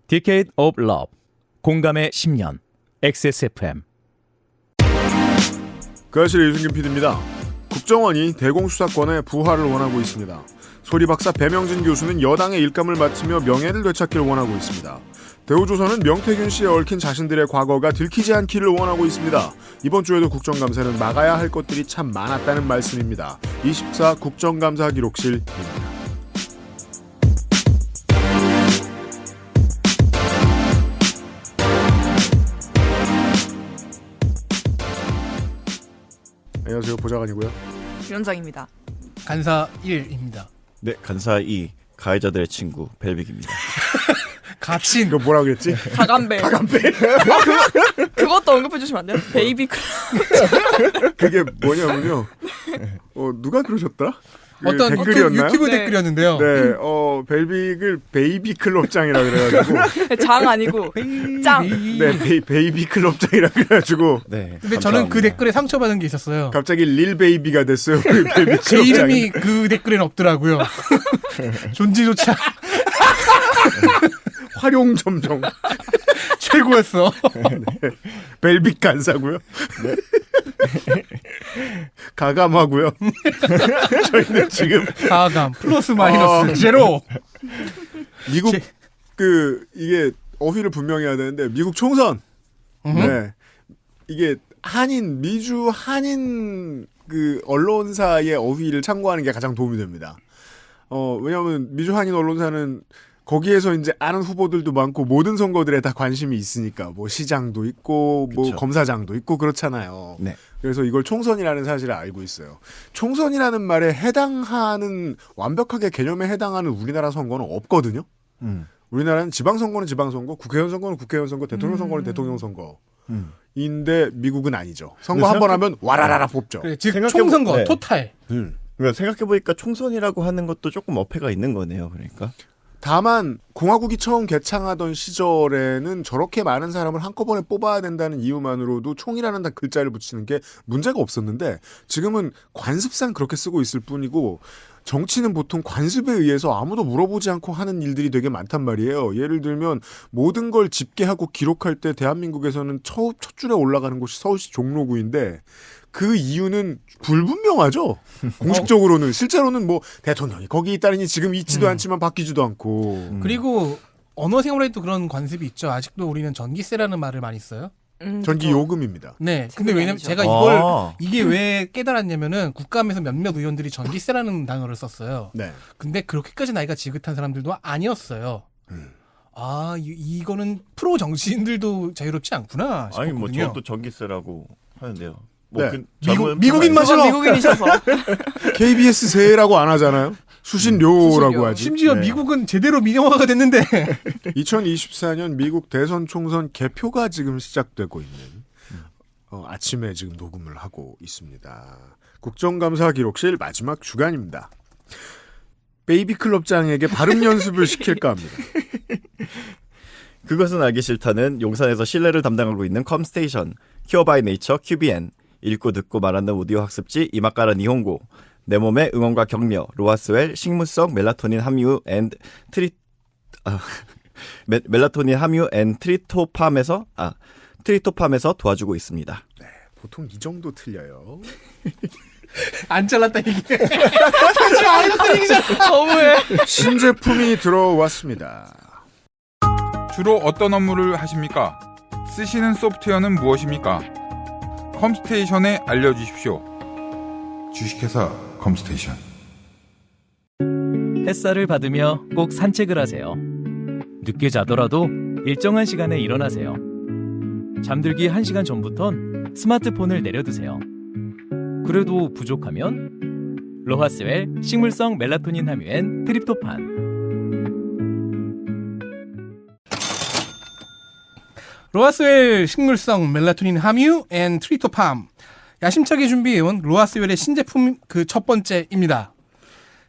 Decade of Love, 공감의 10년, XSFM. 그 아실의 유승균 PD입니다. 국정원이 대공수사권의 부활을 원하고 있습니다. 소리박사 배명진 교수는 여당의 일감을 맡으며 명예를 되찾기를 원하고 있습니다. 대우조선은 명태균 씨에 얽힌 자신들의 과거가 들키지 않기를 원하고 있습니다. 이번 주에도 국정감사는 막아야 할 것들이 참 많았다는 말씀입니다. 24 국정감사 기록실입니다. 안녕하세요. 보좌관이고요. 위원장입니다. 간사 1입니다. 네, 간사 2 가해자들의 친구 벨빅입니다. 갇힌 이거 뭐라고 그랬지? 가간벨. 그것도 언급해 주시면 안 돼요? 베이비 그게 뭐냐면요. 누가 그러셨더라? 어떤 댓글이었나요? 유튜브 네. 댓글이었는데요. 네, 베이빅을 베이비 클럽장이라 그래가지고. 장 아니고 짱. 네, 베이비 클럽장이라 그래가지고. 네. 근데 저는 그 댓글에 상처받은 게 있었어요. 갑자기 릴 베이비가 됐어요. 우리 베이비 제 이름이 그 댓글에는 없더라고요. 존재조차 활용 점정. 최고였어. 네. 벨빅 간사고요. 네. 가감하고요. 저희는 지금 가감 플러스 마이너스 제로. 미국 이게 어휘를 분명히 해야 되는데 미국 총선. 네. 이게 미주 한인 그 언론사의 어휘를 참고하는 게 가장 도움이 됩니다. 왜냐하면 미주 한인 언론사는 거기에서 이제 아는 후보들도 많고 모든 선거들에 다 관심이 있으니까 뭐 시장도 있고 뭐 그쵸. 검사장도 있고 그렇잖아요. 네. 그래서 이걸 총선이라는 사실을 알고 있어요. 총선이라는 말에 해당하는 완벽하게 개념에 해당하는 우리나라 선거는 없거든요. 우리나라는 지방선거는 지방선거, 국회의원 선거는 국회의원 선거, 대통령 선거는 대통령 선거인데 미국은 아니죠. 선거 한 번 하면 와라라라 뽑죠. 그래, 즉 총선거 네. 토탈. 그러니까 생각해보니까 총선이라고 하는 것도 조금 어폐가 있는 거네요. 그러니까. 다만 공화국이 처음 개창하던 시절에는 저렇게 많은 사람을 한꺼번에 뽑아야 된다는 이유만으로도 총이라는 글자를 붙이는 게 문제가 없었는데 지금은 관습상 그렇게 쓰고 있을 뿐이고 정치는 보통 관습에 의해서 아무도 물어보지 않고 하는 일들이 되게 많단 말이에요. 예를 들면 모든 걸 집계하고 기록할 때 대한민국에서는 첫 줄에 올라가는 곳이 서울시 종로구인데 그 이유는 불분명하죠. 공식적으로는. 실제로는 뭐 대통령이 거기 있다니 지금 있지도 않지만 바뀌지도 않고. 그리고 언어 생활에도 그런 관습이 있죠. 아직도 우리는 전기세라는 말을 많이 써요. 전기 요금입니다. 네. 근데 세금이 왜냐면 아니죠. 제가 이게 왜 깨달았냐면은 국감에서 몇몇 의원들이 전기세라는 단어를 썼어요. 네. 근데 그렇게까지 나이가 지긋한 사람들도 아니었어요. 이거는 프로 정치인들도 자유롭지 않구나 싶었거든요. 아니 뭐 저도 전기세라고 하는데요. 뭐 네. 미국인 맞아. 미국인이셔서. KBS 세라고 안 하잖아요. 수신료라고 하지. 심지어 네. 미국은 제대로 민영화가 됐는데 2024년 미국 대선 총선 개표가 지금 시작되고 있는 아침에 지금 녹음을 하고 있습니다. 국정감사 기록실 마지막 주간입니다. 베이비 클럽장에게 발음 연습을 시킬까 합니다. 그것은 알기 싫다는 용산에서 실내를 담당하고 있는 컴스테이션, 큐어 바이 네이처 QBN, 읽고 듣고 말하는 오디오 학습지 이마카라 니혼고, 내 몸의 응원과 격려, 로하스웰 식물성 멜라토닌 함유 앤 트리토팜에서 도와주고 있습니다. 네, 보통 이 정도 틀려요. 안 잘랐다 이게. 지금 안 잘랐다 얘기잖아. 너무해. 신제품이 들어왔습니다. 주로 어떤 업무를 하십니까? 쓰시는 소프트웨어는 무엇입니까? 컴스테이션에 알려주십시오. 주식회사 컴스테이션. 햇살을 받으며 꼭 산책을 하세요. 늦게 자더라도 일정한 시간에 일어나세요. 잠들기 1시간 전부턴 스마트폰을 내려두세요. 그래도 부족하면 로하스웰 식물성 멜라토닌 함유엔 트립토판. 로하스웰 식물성 멜라토닌 함유 앤 트리토팜. 야심차게 준비해온 로하스웰의 신제품 그 첫 번째입니다.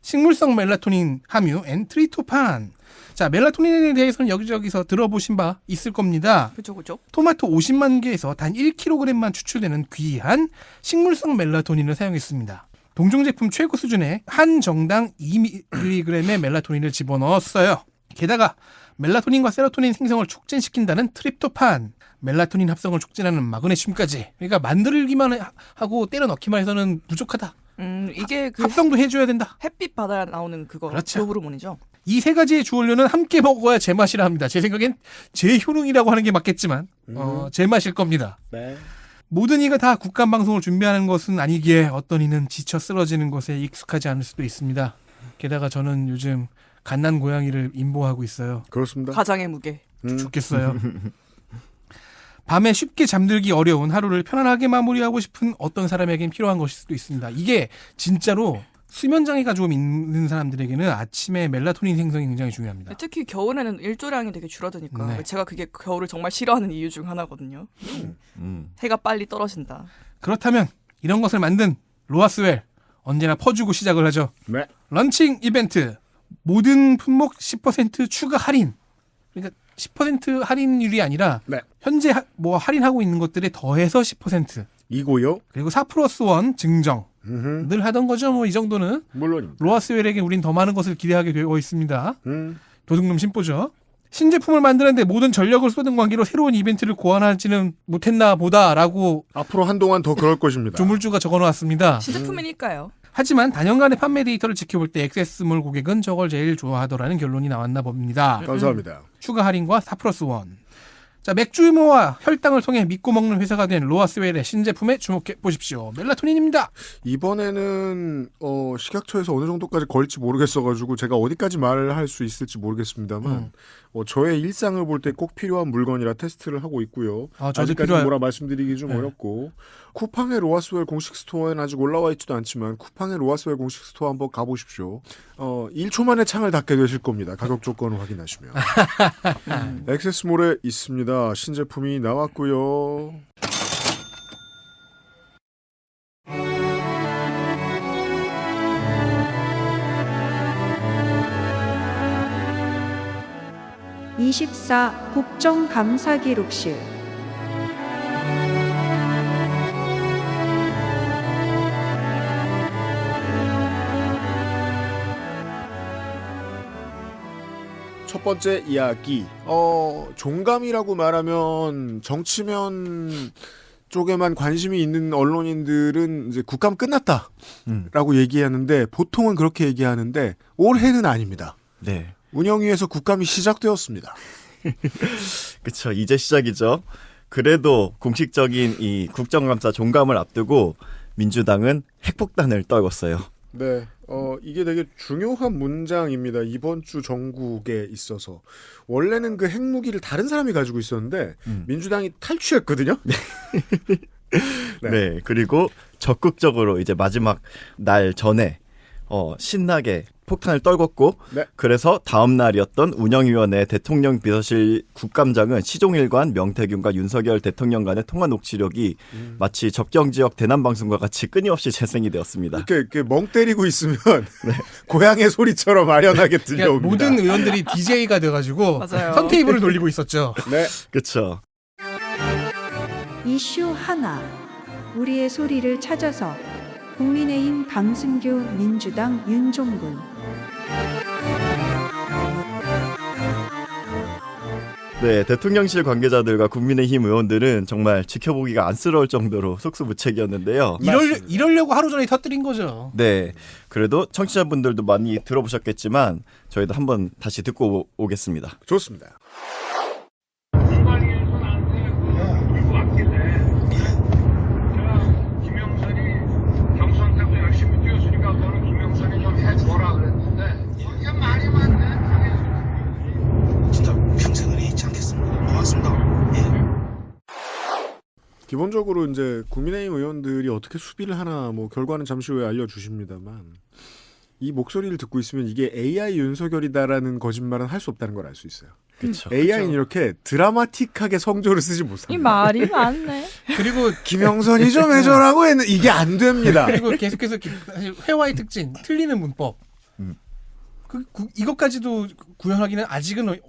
식물성 멜라토닌 함유 앤 트리토판. 자, 멜라토닌에 대해서는 여기저기서 들어보신 바 있을 겁니다. 그죠. 토마토 50만 개에서 단 1kg만 추출되는 귀한 식물성 멜라토닌을 사용했습니다. 동종 제품 최고 수준의 한 정당 2mg의 멜라토닌을 집어넣었어요. 게다가 멜라토닌과 세로토닌 생성을 촉진시킨다는 트립토판, 멜라토닌 합성을 촉진하는 마그네슘까지. 그러니까 만들기만 하고 때려 넣기만 해서는 부족하다. 이게 그 합성도 해줘야 된다. 햇빛 바다에 나오는 그거 그렇죠. 그 호르몬이죠. 이 세 가지의 주원료는 함께 먹어야 제맛이라 합니다. 제 생각엔 제효능이라고 하는 게 맞겠지만 제맛일 겁니다. 네. 모든 이가 다 국감 방송을 준비하는 것은 아니기에 어떤 이는 지쳐 쓰러지는 것에 익숙하지 않을 수도 있습니다. 게다가 저는 요즘 갓난 고양이를 임보하고 있어요. 그렇습니다. 가장의 무게. 죽겠어요. 밤에 쉽게 잠들기 어려운 하루를 편안하게 마무리하고 싶은 어떤 사람에겐 필요한 것일 수도 있습니다. 이게 진짜로 수면 장애가 좀 있는 사람들에게는 아침에 멜라토닌 생성이 굉장히 중요합니다. 특히 겨울에는 일조량이 되게 줄어드니까 네. 제가 그게 겨울을 정말 싫어하는 이유 중 하나거든요. 해가 빨리 떨어진다. 그렇다면 이런 것을 만든 로아스웰 언제나 퍼주고 시작을 하죠. 네. 런칭 이벤트 모든 품목 10% 추가 할인. 그러니까 10% 할인율이 아니라 네. 현재 할인하고 있는 것들에 더해서 10% 이고요. 그리고 4+1 증정 늘 하던 거죠. 뭐 이 정도는 물론입니다. 로아스웰에게 우린 더 많은 것을 기대하게 되어 있습니다. 도둑놈 심보죠. 신제품을 만드는데 모든 전력을 쏟은 관계로 새로운 이벤트를 고안하지는 못했나 보다라고 앞으로 한동안 더 그럴 것입니다. 조물주가 적어놓았습니다. 신제품이니까요. 하지만 단연간의 판매 데이터를 지켜볼 때 액세스몰 고객은 저걸 제일 좋아하더라는 결론이 나왔나 봅니다. 감사합니다. 추가 할인과 4+1. 자, 맥주 유머와 혈당을 통해 믿고 먹는 회사가 된 로아스웰의 신제품에 주목해 보십시오. 멜라토닌입니다. 이번에는 식약처에서 어느 정도까지 걸릴지 모르겠어가지고 제가 어디까지 말을 할 수 있을지 모르겠습니다만 저의 일상을 볼 때 꼭 필요한 물건이라 테스트를 하고 있고요. 저도 아직까지 필요해요. 뭐라 말씀드리기 좀 네. 어렵고 쿠팡의 로아스웰 공식 스토어에는 아직 올라와 있지도 않지만 쿠팡의 로아스웰 공식 스토어 한번 가보십시오. 1초 만에 창을 닫게 되실 겁니다. 가격 조건을 확인하시면. 액세스몰에 있습니다. 신제품이 나왔고요. (24) 국정감사기록실 첫 번째 이야기. 종감이라고 말하면 정치면 쪽에만 관심이 있는 언론인들은 이제 국감 끝났다라고 얘기하는데 보통은 그렇게 얘기하는데 올해는 아닙니다. 네. 운영위에서 국감이 시작되었습니다. 그쵸. 이제 시작이죠. 그래도 공식적인 이 국정감사 종감을 앞두고 민주당은 핵폭탄을 떨궜어요. 네. 이게 되게 중요한 문장입니다. 이번 주 정국에 있어서. 원래는 그 핵무기를 다른 사람이 가지고 있었는데 민주당이 탈취했거든요. 네. 그리고 적극적으로 이제 마지막 날 전에 신나게 폭탄을 떨궜고 네. 그래서 다음 날이었던 운영위원회 대통령 비서실 국감장은 시종일관 명태균과 윤석열 대통령 간의 통화 녹취록이 마치 접경지역 대남방송과 같이 끊임없이 재생이 되었습니다. 이렇게 멍 때리고 있으면 고양의 소리처럼 아련하게 그러니까 들려옵니다. 모든 의원들이 DJ가 돼가지고 맞아요. 턴테이블을 돌리고 있었죠. 네. 그렇죠. 이슈 하나 우리의 소리를 찾아서 국민의힘 강승규 민주당 윤종군 네, 대통령실 관계자들과 국민의힘 의원들은 정말 지켜보기가 안쓰러울 정도로 속수무책이었는데요. 이러려고 하루 전에 터뜨린 거죠. 네, 그래도 청취자분들도 많이 들어보셨겠지만 저희도 한번 다시 듣고 오겠습니다. 좋습니다. 기본적으로 이제 국민의힘 의원들이 어떻게 수비를 하나 뭐 결과는 잠시 후에 알려주십니다만 이 목소리를 듣고 있으면 이게 AI 윤석열이다라는 거짓말은 할 수 없다는 걸 알 수 있어요. 그렇죠. AI는 이렇게 드라마틱하게 성조를 쓰지 못합니다. 이 말이 많네. 그리고 김영선이 좀 해줘라고 했는데 이게 안 됩니다. 그리고 계속해서 사실 회화의 특징, 틀리는 문법. 이것까지도 구현하기는 아직은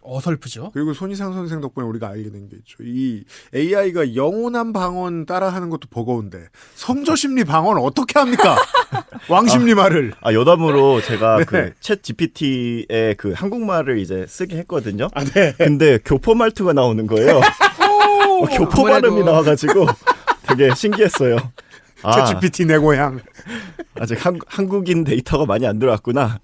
어설프죠. 그리고 손희상 선생 덕분에 우리가 알게 된 게 있죠. 이 AI가 영혼한 방언 따라하는 것도 버거운데 성저심리 방언 어떻게 합니까? 왕심리 말을. 여담으로 제가 그 챗 GPT의 그 한국말을 이제 쓰게 했거든요. 네. 근데 교포 말투가 나오는 거예요. 교포 발음이 나와가지고 되게 신기했어요. 챗 GPT 내 고향. 아직 한국인 데이터가 많이 안 들어왔구나.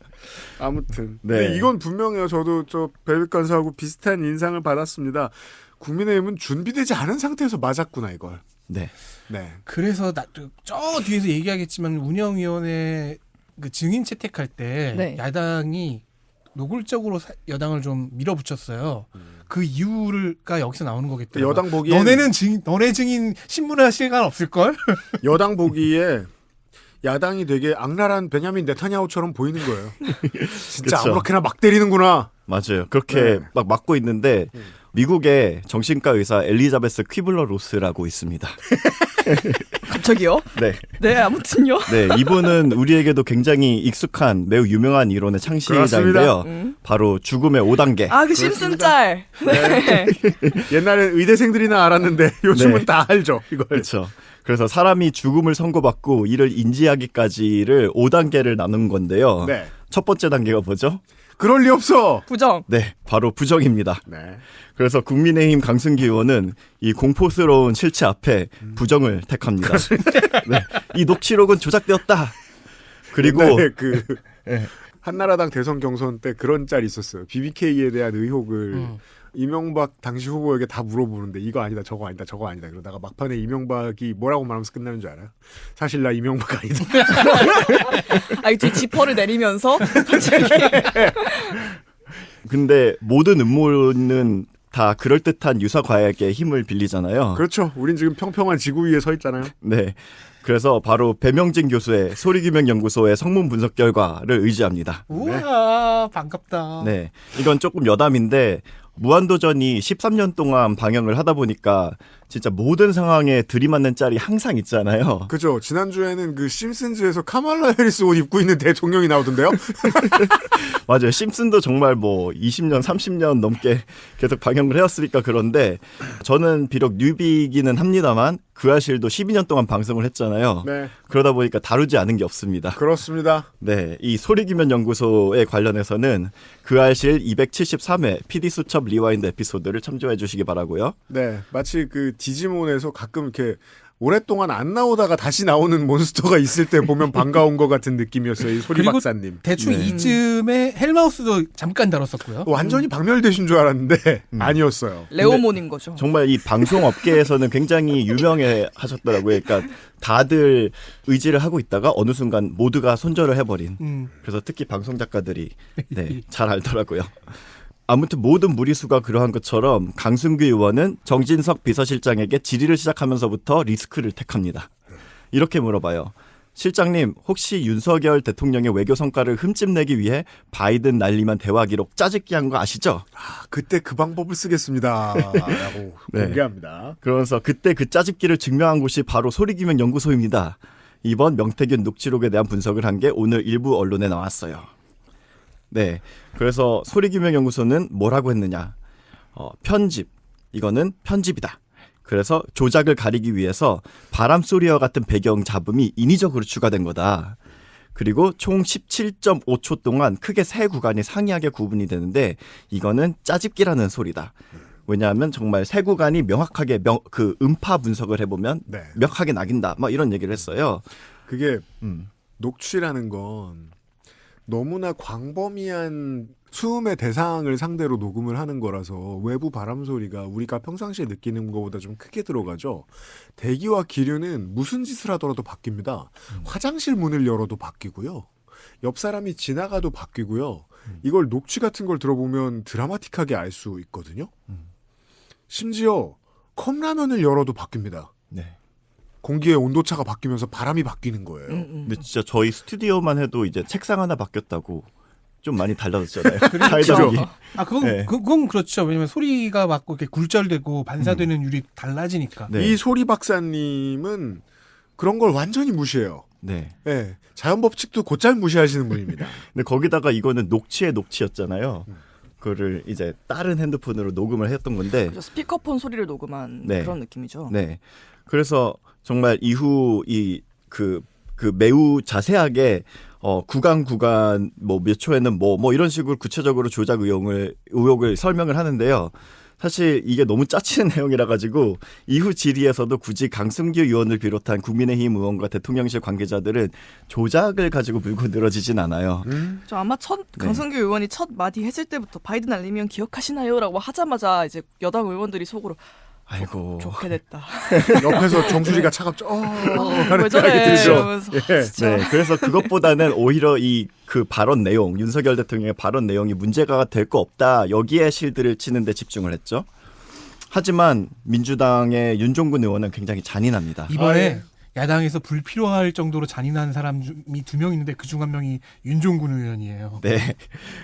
아무튼. 네. 근데 이건 분명해요. 저도 저 배백 간사하고 비슷한 인상을 받았습니다. 국민의힘은 준비되지 않은 상태에서 맞았구나 이걸. 네. 네. 그래서 저 뒤에서 얘기하겠지만 운영위원회 그 증인 채택할 때 네. 야당이 노골적으로 여당을 좀 밀어붙였어요. 그 이유가 여기서 나오는 거겠다. 여당 보기에 너네 증인 신문할 시간 없을 걸? 여당 보기에 야당이 되게 악랄한 베냐민 네타냐후처럼 보이는 거예요. 진짜 그쵸. 아무렇게나 막 때리는구나. 맞아요. 그렇게 네. 막 맞고 있는데 미국의 정신과 의사 엘리자베스 퀴블러 로스라고 있습니다. 갑자기요? 네. 네, 아무튼요. 네, 이분은 우리에게도 굉장히 익숙한 매우 유명한 이론의 창시자인데요. 바로 죽음의 5단계. 아, 그 심슨 짤. 네. 옛날엔 의대생들이나 알았는데 요즘은 네. 다 알죠. 이걸. 그렇죠. 그래서 사람이 죽음을 선고받고 이를 인지하기까지를 5단계를 나눈 건데요. 네. 첫 번째 단계가 뭐죠? 그럴 리 없어. 부정. 네, 바로 부정입니다. 네. 그래서 국민의힘 강승기 의원은 이 공포스러운 실체 앞에 부정을 택합니다. 네, 이 녹취록은 조작되었다. 그리고 옛날에 그 네. 한나라당 대선 경선 때 그런 짤이 있었어요. BBK에 대한 의혹을 이명박 당시 후보에게 다 물어보는데 이거 아니다 저거 아니다 저거 아니다 그러다가 막판에 이명박이 뭐라고 말하면서 끝나는 줄 알아요? 사실 나 이명박 아니다. 아, 뒤 지퍼를 내리면서 갑자기. 근데 모든 음모는 다 그럴듯한 유사 과학의 힘을 빌리잖아요. 그렇죠. 우린 지금 평평한 지구 위에 서 있잖아요. 네. 그래서 바로 배명진 교수의 소리규명연구소의 성문 분석 결과를 의지합니다. 우와 반갑다. 네. 이건 조금 여담인데 무한도전이 13년 동안 방영을 하다 보니까 진짜 모든 상황에 들이맞는 짤이 항상 있잖아요. 그죠. 지난주에는 그 심슨즈에서 카말라 해리스 옷 입고 있는 대통령이 나오던데요. 맞아요. 심슨도 정말 뭐 20년, 30년 넘게 계속 방영을 해왔으니까 그런데 저는 비록 뉴비기는 합니다만 그 아실도 12년 동안 방송을 했잖아요. 네. 그러다 보니까 다루지 않은 게 없습니다. 그렇습니다. 네, 이 소리규명연구소에 관련해서는 그 알실 273회 PD 수첩 리와인드 에피소드를 참조해 주시기 바라고요. 네. 마치 그 디지몬에서 가끔 이렇게 오랫동안 안 나오다가 다시 나오는 몬스터가 있을 때 보면 반가운 것 같은 느낌이었어요. 이 소리 그리고 박사님. 대충 네. 이쯤에 헬마우스도 잠깐 다뤘었고요. 완전히 박멸되신 줄 알았는데 아니었어요. 레오몬인 거죠. 정말 이 방송 업계에서는 굉장히 유명해 하셨더라고요. 그러니까 다들 의지를 하고 있다가 어느 순간 모두가 손절을 해버린. 그래서 특히 방송 작가들이 네, 잘 알더라고요. 아무튼 모든 무리수가 그러한 것처럼 강승규 의원은 정진석 비서실장에게 질의를 시작하면서부터 리스크를 택합니다. 이렇게 물어봐요. 실장님, 혹시 윤석열 대통령의 외교 성과를 흠집내기 위해 바이든 날리면 대화 기록 짜집기 한 거 아시죠? 그때 그 방법을 쓰겠습니다. 라고 네. 공개합니다. 그러면서 그때 그 짜집기를 증명한 곳이 바로 소리규명연구소입니다. 이번 명태균 녹취록에 대한 분석을 한 게 오늘 일부 언론에 나왔어요. 네, 그래서 소리규명연구소는 뭐라고 했느냐? 편집, 이거는 편집이다. 그래서 조작을 가리기 위해서 바람소리와 같은 배경 잡음이 인위적으로 추가된 거다. 그리고 총 17.5초 동안 크게 세 구간이 상이하게 구분이 되는데 이거는 짜집기라는 소리다. 왜냐하면 정말 세 구간이 명확하게 그 음파 분석을 해보면 네. 명확하게 낙인다. 막 이런 얘기를 했어요. 그게 녹취라는 건 너무나 광범위한 수음의 대상을 상대로 녹음을 하는 거라서 외부 바람 소리가 우리가 평상시에 느끼는 것보다 좀 크게 들어가죠. 대기와 기류는 무슨 짓을 하더라도 바뀝니다. 화장실 문을 열어도 바뀌고요. 옆 사람이 지나가도 바뀌고요. 이걸 녹취 같은 걸 들어보면 드라마틱하게 알 수 있거든요. 심지어 컵라면을 열어도 바뀝니다. 네. 공기의 온도차가 바뀌면서 바람이 바뀌는 거예요. 근데 진짜 저희 스튜디오만 해도 이제 책상 하나 바뀌었다고 좀 많이 달라졌잖아요. 사이즈이. 아 그건 네. 그건 그렇죠. 왜냐면 소리가 막 이렇게 굴절되고 반사되는 율이 달라지니까. 네. 이 소리 박사님은 그런 걸 완전히 무시해요. 네. 예, 자연 법칙도 곧잘 무시하시는 분입니다. 근데 거기다가 이거는 녹취의 녹취였잖아요. 그거를 이제 다른 핸드폰으로 녹음을 했던 건데. 그래서 스피커폰 소리를 녹음한 네. 그런 느낌이죠. 네. 그래서 정말 이후 그 매우 자세하게 구간 뭐 몇 초에는 뭐 이런 식으로 구체적으로 조작 의혹을 설명을 하는데요. 사실 이게 너무 짜치는 내용이라 가지고 이후 질의에서도 굳이 강승규 의원을 비롯한 국민의힘 의원과 대통령실 관계자들은 조작을 가지고 물고 늘어지진 않아요. 저 아마 강승규 의원이 첫 마디 했을 때부터 바이든 알리면 기억하시나요?라고 하자마자 이제 여당 의원들이 속으로 아이고. 좋게 됐다. 옆에서 정수리가 차갑죠. 왜 저래? 들죠. 이러면서 진짜. 네, 그래서 그것보다는 오히려 그 발언 내용, 윤석열 대통령의 발언 내용이 문제가 될 거 없다. 여기에 실드를 치는 데 집중을 했죠. 하지만 민주당의 윤종근 의원은 굉장히 잔인합니다. 이번에 야당에서 불필요할 정도로 잔인한 사람이 2명 있는데 그중 한 명이 윤종군 의원이에요. 네.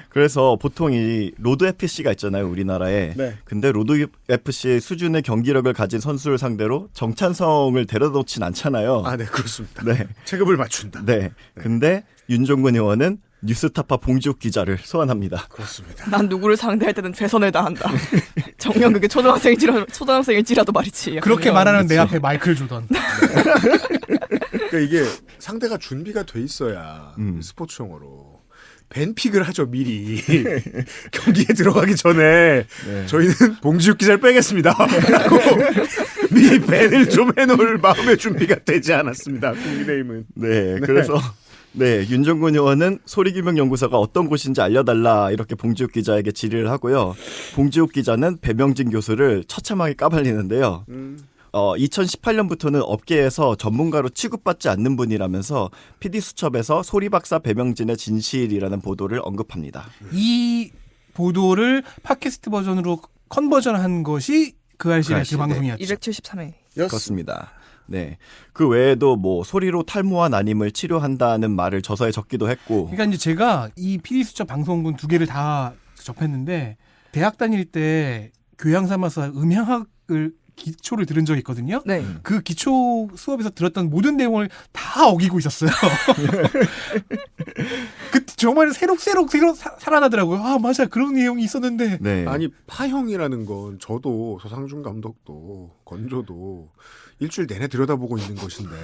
그래서 보통 이 로드 FC가 있잖아요, 우리나라에. 네. 근데 로드 FC 수준의 경기력을 가진 선수를 상대로 정찬성을 데려다 놓진 않잖아요. 아, 네, 그렇습니다. 네. 체급을 맞춘다. 네. 근데 윤종근 의원은 뉴스타파 봉지욱 기자를 소환합니다. 그렇습니다. 난 누구를 상대할 때는 최선을 다한다. 정녕 그게 초등학생일지라도 말이지. 그렇게 말하는 내 앞에 마이클 조던. 그러니까 이게 상대가 준비가 돼 있어야 스포츠 용어로 밴픽을 하죠 미리 경기에 들어가기 전에 저희는 봉지욱 기자를 빼겠습니다 라고 미리 밴을 좀 해놓을 마음의 준비가 되지 않았습니다. 국민의힘은. 네. 그래서 네, 윤종근 의원은 소리규명연구소가 어떤 곳인지 알려달라 이렇게 봉지욱 기자에게 질의를 하고요. 봉지욱 기자는 배명진 교수를 처참하게 까발리는데요. 2018년부터는 업계에서 전문가로 취급받지 않는 분이라면서 PD수첩에서 소리박사 배명진의 진실이라는 보도를 언급합니다. 이 보도를 팟캐스트 버전으로 컨버전한 것이 그 알실의 그 방송이었죠. 273회. 그렇습니다. 네. 그 외에도 뭐 소리로 탈모와 난임을 치료한다는 말을 저서에 적기도 했고. 그러니까 이제 제가 이 PD수첩 방송분 2개를 다 접했는데 대학 다닐 때 교양 삼아서 음향학을 기초를 들은 적이 있거든요. 네. 그 기초 수업에서 들었던 모든 내용을 다 어기고 있었어요. 그 정말 새록새록 살아나더라고요. 아 맞아 그런 내용이 있었는데. 네. 아니 파형이라는 건 저도 서상준 감독도 건조도 일주일 내내 들여다보고 있는 것인데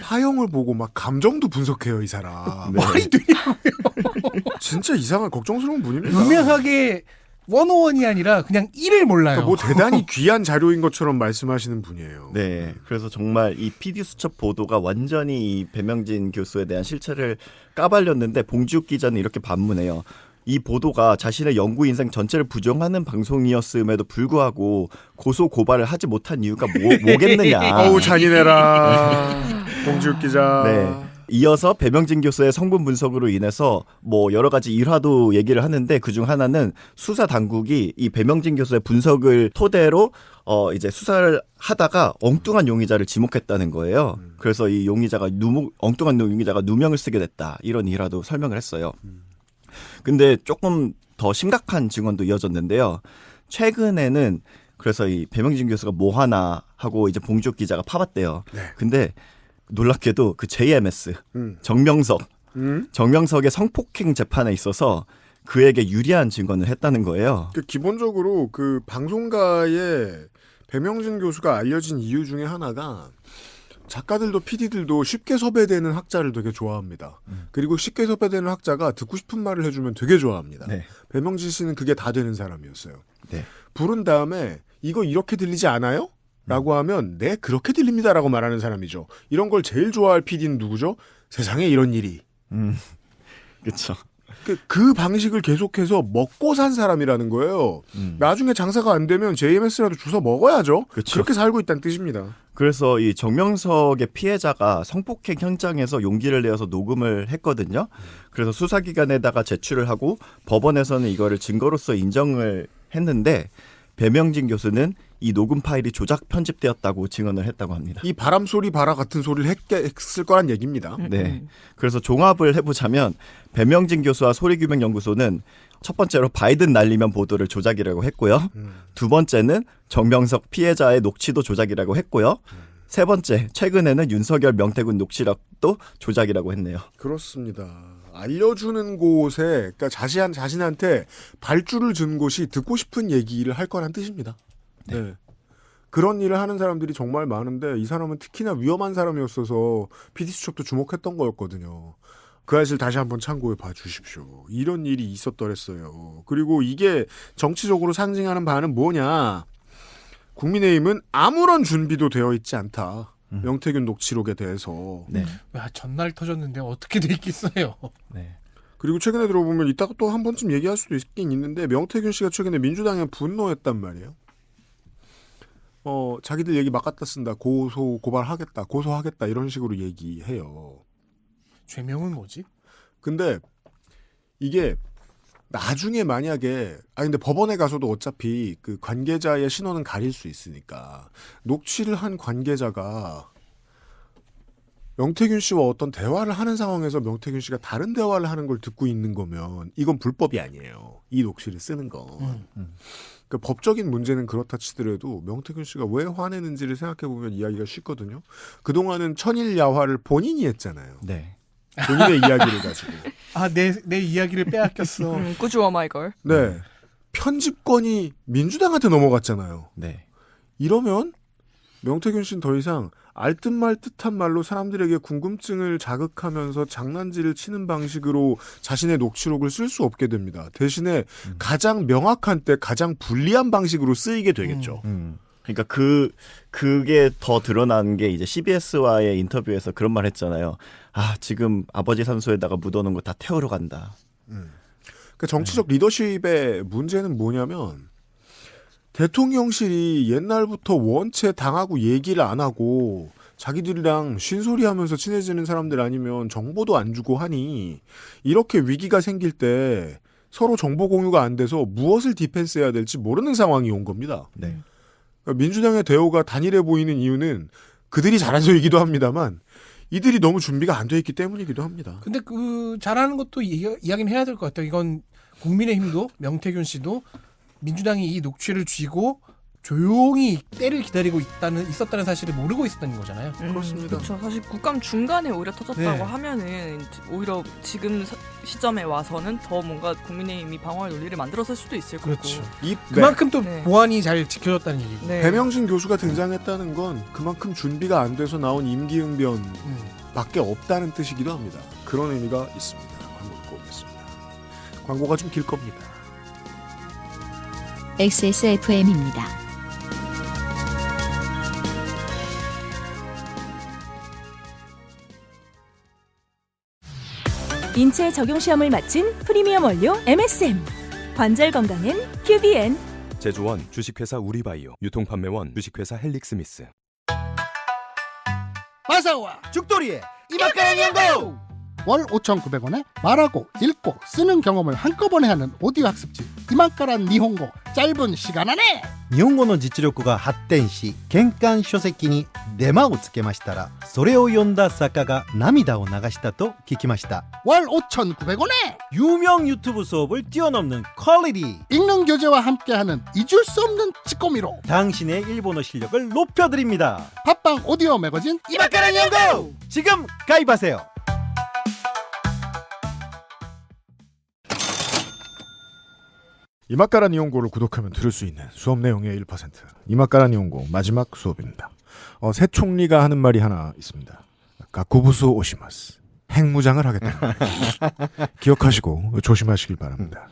파형을 보고 막 감정도 분석해요 이 사람. 네. 말이 되냐고요. 진짜 이상한 걱정스러운 분입니다. 음향학의 101이 아니라 그냥 1을 몰라요. 그러니까 뭐 대단히 귀한 자료인 것처럼 말씀하시는 분이에요. 네, 그래서 정말 이 PD수첩 보도가 완전히 이 배명진 교수에 대한 실체를 까발렸는데 봉지욱 기자는 이렇게 반문해요. 이 보도가 자신의 연구 인생 전체를 부정하는 방송이었음에도 불구하고 고소 고발을 하지 못한 이유가 뭐겠느냐. 어우 잔인해라. 봉지욱 기자. 네. 이어서 배명진 교수의 성분 분석으로 인해서 뭐 여러 가지 일화도 얘기를 하는데 그중 하나는 수사 당국이 이 배명진 교수의 분석을 토대로 이제 수사를 하다가 엉뚱한 용의자를 지목했다는 거예요. 그래서 이 용의자가 엉뚱한 용의자가 누명을 쓰게 됐다. 이런 일화도 설명을 했어요. 근데 조금 더 심각한 증언도 이어졌는데요. 최근에는 그래서 이 배명진 교수가 뭐 하나 하고 이제 봉지욱 기자가 파봤대요. 네. 근데 놀랍게도 그 JMS 정명석의 성폭행 재판에 있어서 그에게 유리한 증언을 했다는 거예요. 그 기본적으로 그 방송가에 배명진 교수가 알려진 이유 중에 하나가 작가들도 PD들도 쉽게 섭외되는 학자를 되게 좋아합니다. 그리고 쉽게 섭외되는 학자가 듣고 싶은 말을 해주면 되게 좋아합니다. 네. 배명진 씨는 그게 다 되는 사람이었어요. 네. 부른 다음에 이거 이렇게 들리지 않아요? 라고 하면 네 그렇게 들립니다라고 말하는 사람이죠. 이런 걸 제일 좋아할 PD는 누구죠? 세상에 이런 일이. 그렇죠. 그 방식을 계속해서 먹고 산 사람이라는 거예요. 나중에 장사가 안 되면 JMS라도 주워 먹어야죠. 그쵸. 그렇게 살고 있다는 뜻입니다. 그래서 이 정명석의 피해자가 성폭행 현장에서 용기를 내어서 녹음을 했거든요. 그래서 수사기관에다가 제출을 하고 법원에서는 이거를 증거로서 인정을 했는데 배명진 교수는 이 녹음 파일이 조작 편집되었다고 증언을 했다고 합니다. 이 바람 소리 바라 같은 소리를 했을 거란 얘기입니다. 네. 그래서 종합을 해보자면 배명진 교수와 소리규명연구소는 첫 번째로 바이든 날리면 보도를 조작이라고 했고요. 두 번째는 정명석 피해자의 녹취도 조작이라고 했고요. 세 번째, 최근에는 윤석열 명태균 녹취록도 조작이라고 했네요. 그렇습니다. 알려주는 곳에, 그러니까 자신한테 발주를 준 곳이 듣고 싶은 얘기를 할 거란 뜻입니다. 네. 그런 일을 하는 사람들이 정말 많은데 이 사람은 특히나 위험한 사람이었어서 PD수첩도 주목했던 거였거든요. 그 사실 다시 한번 참고해 봐 주십시오. 이런 일이 있었더랬어요. 그리고 이게 정치적으로 상징하는 바는 뭐냐. 국민의힘은 아무런 준비도 되어 있지 않다. 명태균 녹취록에 대해서. 네. 야, 전날 터졌는데 어떻게 돼 있겠어요. 네. 그리고 최근에 들어보면 이따가 또 한 번쯤 얘기할 수도 있긴 있는데 명태균 씨가 최근에 민주당에 분노했단 말이에요. 자기들 얘기 막 갖다 쓴다. 고발하겠다. 고소하겠다. 이런 식으로 얘기해요. 죄명은 뭐지? 근데 이게 나중에 만약에 근데 법원에 가서도 어차피 그 관계자의 신원은 가릴 수 있으니까 녹취를 한 관계자가 명태균 씨와 어떤 대화를 하는 상황에서 명태균 씨가 다른 대화를 하는 걸 듣고 있는 거면 이건 불법이 아니에요. 이 녹취를 쓰는 건. 그 법적인 문제는 그렇다 치더라도 명태균 씨가 왜 화내는지를 생각해보면 이야기가 쉽거든요. 그동안은 천일야화를 본인이 했잖아요. 네. 본인의 이야기를 가지고. 내 이야기를 빼앗겼어. 꾸주와 마이걸. 네. 편집권이 민주당한테 넘어갔잖아요. 네. 이러면 명태균 씨는 더 이상 알듯 말듯한 말로 사람들에게 궁금증을 자극하면서 장난질을 치는 방식으로 자신의 녹취록을 쓸 수 없게 됩니다. 대신에 가장 명확한 때 가장 불리한 방식으로 쓰이게 되겠죠. 그러니까 그게 더 드러난 게 이제 CBS와의 인터뷰에서 그런 말 했잖아요. 아, 지금 아버지 산소에다가 묻어놓은 거 다 태우러 간다. 그러니까 정치적 리더십의 문제는 뭐냐면 대통령실이 옛날부터 원체 당하고 얘기를 안 하고 자기들이랑 쉰소리 하면서 친해지는 사람들 아니면 정보도 안 주고 하니 이렇게 위기가 생길 때 서로 정보 공유가 안 돼서 무엇을 디펜스해야 될지 모르는 상황이 온 겁니다. 네. 그러니까 민주당의 대우가 단일해 보이는 이유는 그들이 잘해서이기도 합니다만 이들이 너무 준비가 안 돼 있기 때문이기도 합니다. 근데 그 잘하는 것도 이야기는 해야 될 것 같아요. 이건 국민의힘도 명태균 씨도 민주당이 이 녹취를 쥐고 조용히 때를 기다리고 있었다는 사실을 모르고 있었다는 거잖아요. 그렇습니다. 그렇죠. 사실 국감 중간에 오히려 터졌다고 네. 하면은 오히려 지금 시점에 와서는 더 뭔가 국민의힘이 방어할 논리를 만들었을 수도 있을 거고. 그렇죠. 이 그만큼 또 네. 보안이 잘 지켜졌다는 얘기고. 네. 배명진 교수가 등장했다는 건 그만큼 준비가 안 돼서 나온 임기응변 밖에 없다는 뜻이기도 합니다. 그런 의미가 있습니다. 광고 듣고 오겠습니다. 광고가 좀 길 겁니다. XSFM입니다. 인체 적용 시험을 마친 프리미엄 원료 MSM. 관절 건강엔 QBN. 제조원 주식회사 우리바이오, 유통판매원 주식회사 헬릭스미스. 마사오와 죽돌이의 이맛가랑 연구! 월 5,900원에 말하고 읽고 쓰는 경험을 한꺼번에 하는 오디오 학습지 이맛가랑 니혼고. 짧은 시간 안에 日本語の実力が発展し玄関書籍にデマをつけましたらそれを読んだ作家が涙を流したと聞きました 월 5,900원에 유명 유튜브 수업을 뛰어넘는 퀄리티 읽는 교재와 함께하는 잊을 수 없는 찌꼬미로 당신의 일본어 실력을 높여드립니다. 팟빵 오디오 매거진 이맛가랑 연구! 지금 가입하세요. 이맛가란 이용고를 구독하면 들을 수 있는 수업 내용의 1%. 이맛가란 이용고 마지막 수업입니다. 새 총리가 하는 말이 하나 있습니다. 가쿠부스 오시마스. 핵무장을 하겠다. 기억하시고 조심하시길 바랍니다.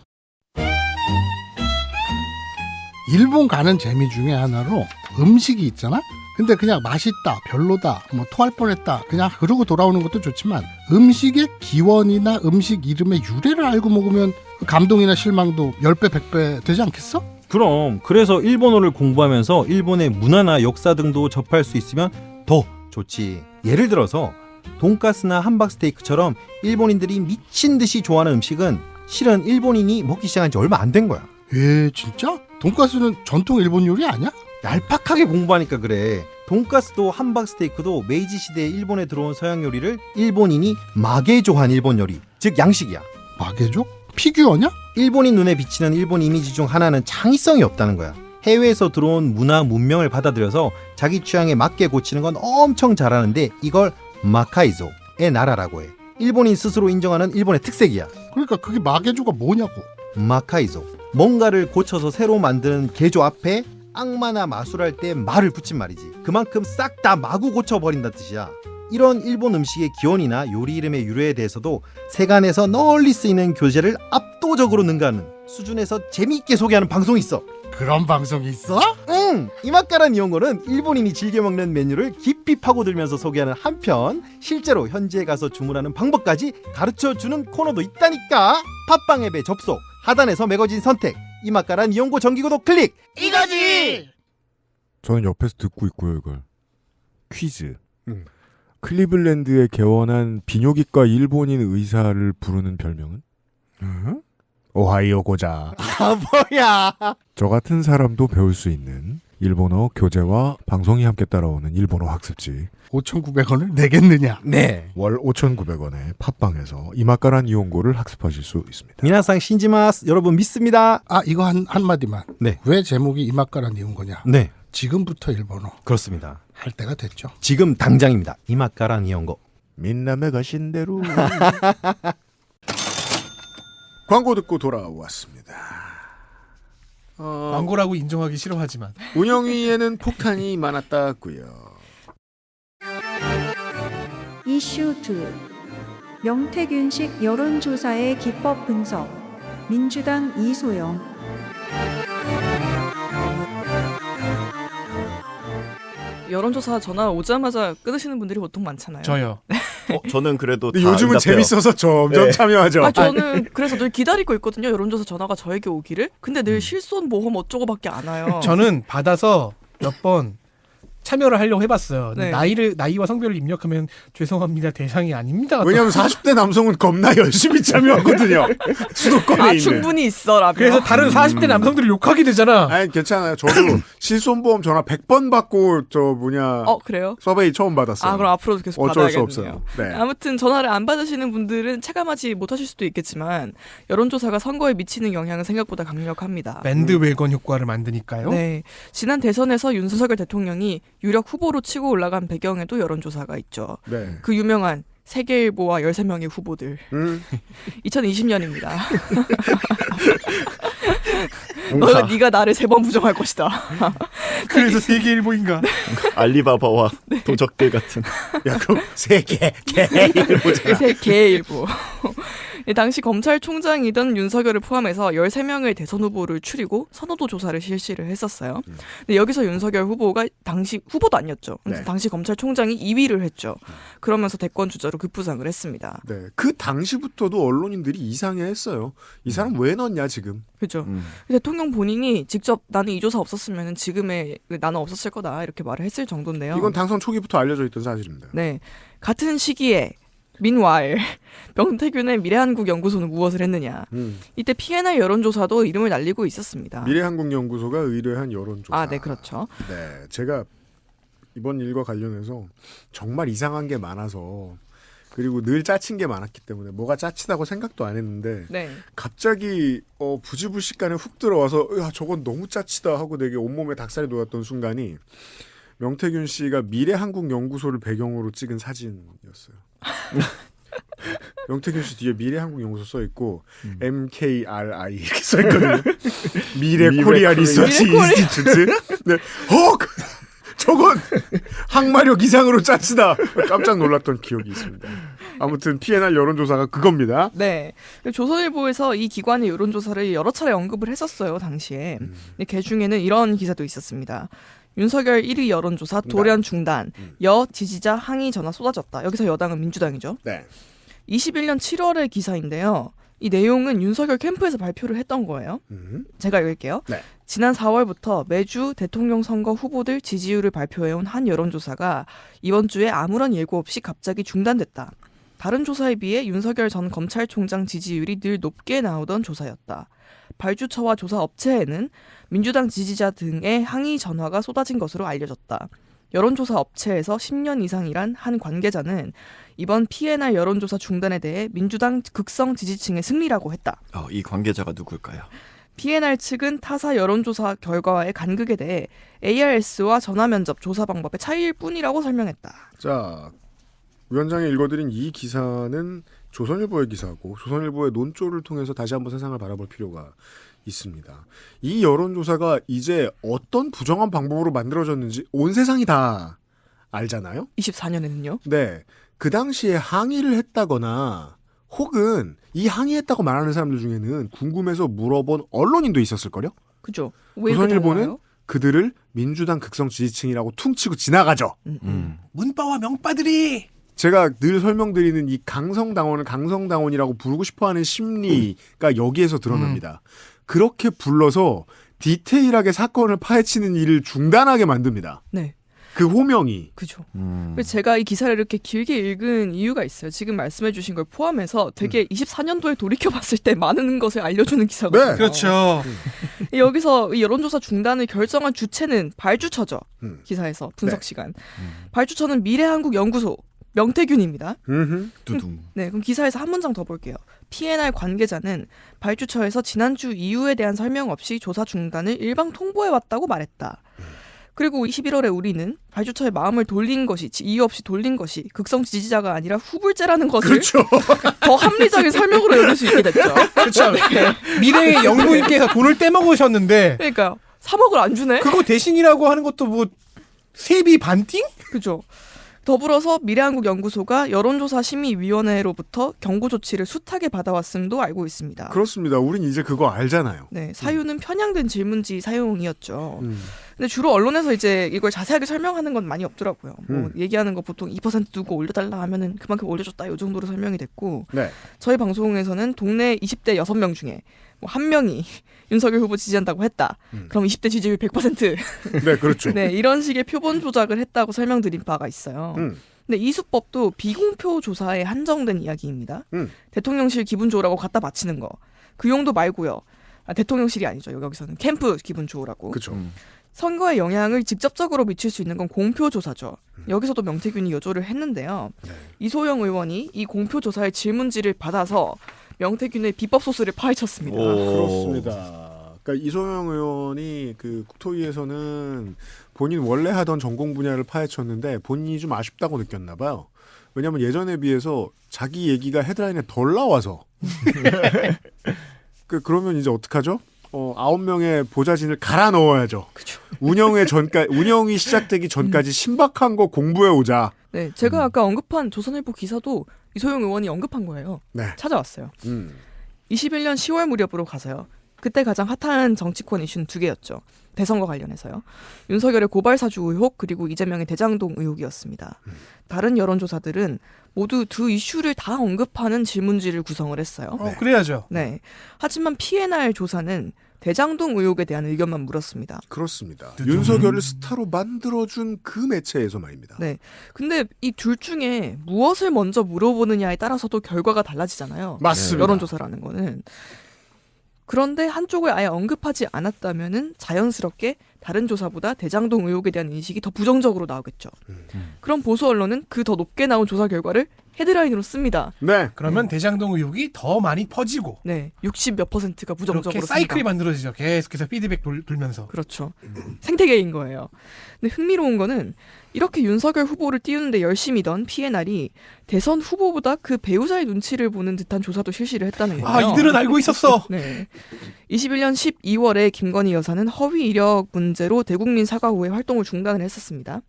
일본 가는 재미 중에 하나로 음식이 있잖아? 근데 그냥 맛있다, 별로다, 뭐 토할 뻔했다 그냥 그러고 돌아오는 것도 좋지만 음식의 기원이나 음식 이름의 유래를 알고 먹으면 감동이나 실망도 10배, 100배 되지 않겠어? 그럼 그래서 일본어를 공부하면서 일본의 문화나 역사 등도 접할 수 있으면 더 좋지. 예를 들어서 돈가스나 함박스테이크처럼 일본인들이 미친 듯이 좋아하는 음식은 실은 일본인이 먹기 시작한 지 얼마 안 된 거야. 진짜? 돈가스는 전통 일본 요리 아니야? 얄팍하게 공부하니까 그래. 돈가스도 함박스테이크도 메이지 시대에 일본에 들어온 서양 요리를 일본인이 마게조한 일본 요리, 즉 양식이야. 마게조? 피규어냐? 일본인 눈에 비치는 일본 이미지 중 하나는 창의성이 없다는 거야. 해외에서 들어온 문화 문명을 받아들여서 자기 취향에 맞게 고치는 건 엄청 잘하는데 이걸 마카이조의 나라라고 해. 일본인 스스로 인정하는 일본의 특색이야. 그러니까 그게 마개조가 뭐냐고. 마카이조. 뭔가를 고쳐서 새로 만드는 개조 앞에 악마나 마술할 때 말을 붙인 말이지. 그만큼 싹 다 마구 고쳐버린다는 뜻이야. 이런 일본 음식의 기원이나 요리 이름의 유래에 대해서도 세간에서 널리 쓰이는 교재를 압도적으로 능가하는 수준에서 재미있게 소개하는 방송이 있어. 그런 방송이 있어? 응! 이마카라 니혼고는 일본인이 즐겨 먹는 메뉴를 깊이 파고들면서 소개하는 한편 실제로 현지에 가서 주문하는 방법까지 가르쳐주는 코너도 있다니까. 팟빵 앱에 접속, 하단에서 매거진 선택, 이마카라 니혼고 정기구독 클릭! 이거지! 저는 옆에서 듣고 있고요, 이걸. 퀴즈. 클리블랜드에 개원한 비뇨기과 일본인 의사를 부르는 별명은? 오하이오 고자. 아 뭐야. 저 같은 사람도 배울 수 있는 일본어 교재와 방송이 함께 따라오는 일본어 학습지. 5,900원을 내겠느냐? 네. 월 5,900원에 팟빵에서 이마카라 니혼고를 학습하실 수 있습니다. 미나상 신지마스. 여러분 믿습니다. 아 이거 한마디만. 네. 왜 제목이 이마카라 니혼고냐? 네. 지금부터 일본어 그렇습니다. 할 때가 됐죠. 지금 당장입니다. 이마카라 니혼고. 민남에 가신 대로. 광고 듣고 돌아왔습니다. 광고라고 인정하기 싫어하지만 운영위에는 폭탄이 많았다고요. 이슈 2. 명태균식 여론조사의 기법 분석. 민주당 이소영. 여론조사 전화 오자마자 끊으시는 분들이 보통 많잖아요. 저요. 저는 그래도 다 요즘은 응답해요. 재밌어서 점점 네. 참여하죠. 아, 저는 그래서 늘 기다리고 있거든요. 여론조사 전화가 저에게 오기를. 근데 늘 실손 보험 어쩌고밖에 안 와요. 저는 받아서 몇 번 참여를 하려고 해봤어요. 근데 네. 나이와 성별을 입력하면 죄송합니다 대상이 아닙니다. 왜냐하면 40대 남성은 겁나 열심히 참여하거든요. 수도권에 아, 있는. 충분히 있어라며. 그래서 다른 40대 남성들을 욕하게 되잖아. 아니 괜찮아요. 저도 실손보험 전화 100번 받고 그래요? 서베이 처음 받았어요. 아, 그럼 앞으로도 계속 어쩔 수 받아야겠네요. 없어요. 네. 아무튼 전화를 안 받으시는 분들은 체감하지 못하실 수도 있겠지만 여론조사가 선거에 미치는 영향은 생각보다 강력합니다. 밴드 웨건 효과를 만드니까요. 네, 지난 대선에서 윤석열 대통령이 유력 후보로 치고 올라간 배경에도 여론조사가 있죠. 네. 그 유명한 세계일보와 13명의 후보들. 2020년입니다. 네가 나를 3번 부정할 것이다. 그래서 세계일보인가? 알리바바와 도적들 같은. 야 그럼 세계일보잖아. 세계일보. 당시 검찰총장이던 윤석열을 포함해서 13명의 대선 후보를 추리고 선호도 조사를 실시를 했었어요. 근데 여기서 윤석열 후보가 당시 후보도 아니었죠. 네. 당시 검찰총장이 2위를 했죠. 그러면서 대권 주자로 급부상을 했습니다. 네. 그 당시부터도 언론인들이 이상해했어요. 이 사람 왜 넣냐 지금. 그렇죠. 대통령 본인이 직접 나는 이 조사 없었으면 지금의 나는 없었을 거다 이렇게 말을 했을 정도인데요. 이건 당선 초기부터 알려져 있던 사실입니다. 네, 같은 시기에 민와일 명태균의 미래한국연구소는 무엇을 했느냐. 이때 P&R 여론조사도 이름을 날리고 있었습니다. 미래한국연구소가 의뢰한 여론조사. 아, 네, 그렇죠. 네, 제가 이번 일과 관련해서 정말 이상한 게 많아서 그리고 늘 짜친 게 많았기 때문에 뭐가 짜치다고 생각도 안 했는데 네. 갑자기 부지불식간에 훅 들어와서 야 저건 너무 짜치다 하고 되게 온몸에 닭살이 돋았던 순간이 명태균 씨가 미래한국연구소를 배경으로 찍은 사진이었어요. 명태균 씨 뒤에 미래한국연구소 써 있고 MKRI 이렇게 써 있거든요. 미래 코리아 리서치 인스티튜트. 네. 저건 항마력 이상으로 짜치다. 깜짝 놀랐던 기억이 있습니다. 아무튼 P&R 여론조사가 그겁니다. 네. 조선일보에서 이 기관의 여론조사를 여러 차례 언급을 했었어요, 당시에. 그 중에는 이런 기사도 있었습니다. 윤석열 1위 여론조사 돌연 중단. 여 지지자 항의 전화 쏟아졌다. 여기서 여당은 민주당이죠. 네. 21년 7월의 기사인데요. 이 내용은 윤석열 캠프에서 발표를 했던 거예요. 제가 읽을게요. 네. 지난 4월부터 매주 대통령 선거 후보들 지지율을 발표해온 한 여론조사가 이번 주에 아무런 예고 없이 갑자기 중단됐다. 다른 조사에 비해 윤석열 전 검찰총장 지지율이 늘 높게 나오던 조사였다. 발주처와 조사 업체에는 민주당 지지자 등의 항의 전화가 쏟아진 것으로 알려졌다. 여론조사 업체에서 10년 이상 일한 한 관계자는 이번 P&R 여론조사 중단에 대해 민주당 극성 지지층의 승리라고 했다. 이 관계자가 누굴까요? PNR 측은 타사 여론조사 결과와의 간극에 대해 ARS와 전화면접 조사 방법의 차이일 뿐이라고 설명했다. 자, 위원장이 읽어드린 이 기사는 조선일보의 기사고 조선일보의 논조를 통해서 다시 한번 세상을 바라볼 필요가 있습니다. 이 여론조사가 이제 어떤 부정한 방법으로 만들어졌는지 온 세상이 다 알잖아요. 24년에는요. 네, 그 당시에 항의를 했다거나 혹은 이 항의했다고 말하는 사람들 중에는 궁금해서 물어본 언론인도 있었을걸요. 그죠. 왜 조선일보는 그들을 민주당 극성 지지층이라고 퉁치고 지나가죠. 문바와 명바들이 제가 늘 설명드리는 이 강성당원을 강성당원이라고 부르고 싶어하는 심리가 여기에서 드러납니다. 그렇게 불러서 디테일하게 사건을 파헤치는 일을 중단하게 만듭니다. 네. 그 호명이. 그죠. 그래서 제가 이 기사를 이렇게 길게 읽은 이유가 있어요. 지금 말씀해 주신 걸 포함해서 되게 24년도에 돌이켜봤을 때 많은 것을 알려주는 기사거든요. 네. 그렇죠. 여기서 이 여론조사 중단을 결정한 주체는 발주처죠. 기사에서 분석 네. 시간. 발주처는 미래한국연구소 명태균입니다. 두둥. 네, 그럼 기사에서 한 문장 더 볼게요. PNR 관계자는 발주처에서 지난주 이유에 대한 설명 없이 조사 중단을 일방 통보해왔다고 말했다. 그리고 11월에 우리는 발주처의 마음을 돌린 것이 이유 없이 돌린 것이 극성 지지자가 아니라 후불제라는 것을 그렇죠. 더 합리적인 설명으로 여길 수 있게 됐죠. 그렇죠. 미래의 연구인께서 돈을 떼먹으셨는데 그러니까요. 3억을 안 주네? 그거 대신이라고 하는 것도 뭐 세비 반띵? 그죠. 더불어서 미래한국연구소가 여론조사심의위원회로부터 경고 조치를 숱하게 받아왔음도 알고 있습니다. 그렇습니다. 우린 이제 그거 알잖아요. 네, 사유는 편향된 질문지 사용이었죠. 근데 주로 언론에서 이제 이걸 자세하게 설명하는 건 많이 없더라고요. 뭐 얘기하는 거 보통 2% 두고 올려달라 하면은 그만큼 올려줬다 이 정도로 설명이 됐고 네. 저희 방송에서는 동네 20대 6명 중에 뭐 한 명이 윤석열 후보 지지한다고 했다. 그럼 20대 지지율 100%. 네, 그렇죠. 네, 이런 식의 표본 조작을 했다고 설명드린 바가 있어요. 근데 이 수법도 비공표 조사에 한정된 이야기입니다. 대통령실 기분 좋으라고 갖다 바치는 거. 그 용도 말고요. 대통령실이 아니죠. 여기서는 캠프 기분 좋으라고. 그렇죠. 선거에 영향을 직접적으로 미칠 수 있는 건 공표 조사죠. 여기서도 명태균이 여조를 했는데요. 이소영 의원이 이 공표 조사의 질문지를 받아서 명태균의 비법 소스를 파헤쳤습니다. 그렇습니다. 그러니까 이소영 의원이 그 국토위에서는 본인 원래 하던 전공 분야를 파헤쳤는데 본인이 좀 아쉽다고 느꼈나 봐요. 왜냐하면 예전에 비해서 자기 얘기가 헤드라인에 덜 나와서. 그러면 이제 어떡하죠? 9명의 보좌진을 갈아 넣어야죠. 그쵸. 운영이 시작되기 전까지 신박한 거 공부해 오자. 네, 제가 아까 언급한 조선일보 기사도 이소영 의원이 언급한 거예요. 네. 찾아왔어요. 21년 10월 무렵으로 가서요. 그때 가장 핫한 정치권 이슈는 두 개였죠. 대선과 관련해서요. 윤석열의 고발 사주 의혹 그리고 이재명의 대장동 의혹이었습니다. 다른 여론조사들은 모두 두 이슈를 다 언급하는 질문지를 구성을 했어요. 그래야죠. 네. 하지만 PNR 조사는 대장동 의혹에 대한 의견만 물었습니다. 그렇습니다. 윤석열을 스타로 만들어준 그 매체에서 말입니다. 네. 근데 이 둘 중에 무엇을 먼저 물어보느냐에 따라서도 결과가 달라지잖아요. 맞습니다. 여론조사라는 거는. 그런데 한쪽을 아예 언급하지 않았다면은 자연스럽게 다른 조사보다 대장동 의혹에 대한 인식이 더 부정적으로 나오겠죠. 그럼 보수 언론은 그 더 높게 나온 조사 결과를 헤드라인으로 씁니다. 네. 그러면 대장동 의혹이 더 많이 퍼지고. 네. 60몇 %가 부정적으로 그렇게 사이클이 만들어지죠. 계속해서 피드백 돌면서. 그렇죠. 생태계인 거예요. 근데 흥미로운 거는 이렇게 윤석열 후보를 띄우는데 열심이던 PNR이 대선 후보보다 그 배우자의 눈치를 보는 듯한 조사도 실시를 했다는 거예요. 이들은 알고 있었어. 네. 21년 12월에 김건희 여사는 허위 이력 문제로 대국민 사과 후에 활동을 중단을 했었습니다.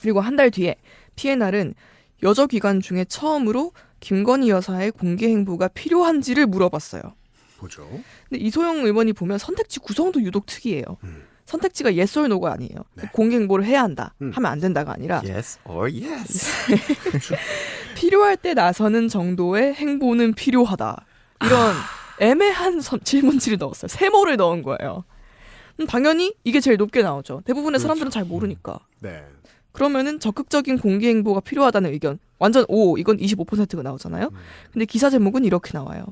그리고 한 달 뒤에 PNR은 여저 기관 중에 처음으로 김건희 여사의 공개 행보가 필요한지를 물어봤어요. 보죠. 근데 이소영 의원이 보면 선택지 구성도 유독 특이해요. 선택지가 yes or no가 아니에요. 공개 행보를 해야 한다. 하면 안 된다가 아니라 Yes or yes. 필요할 때 나서는 정도의 행보는 필요하다. 이런 애매한 질문지를 넣었어요. 세모를 넣은 거예요. 당연히 이게 제일 높게 나오죠. 대부분의 사람들은 잘 모르니까. 네. 그러면은 적극적인 공개 행보가 필요하다는 의견 완전 O 이건 25%가 나오잖아요. 근데 기사 제목은 이렇게 나와요.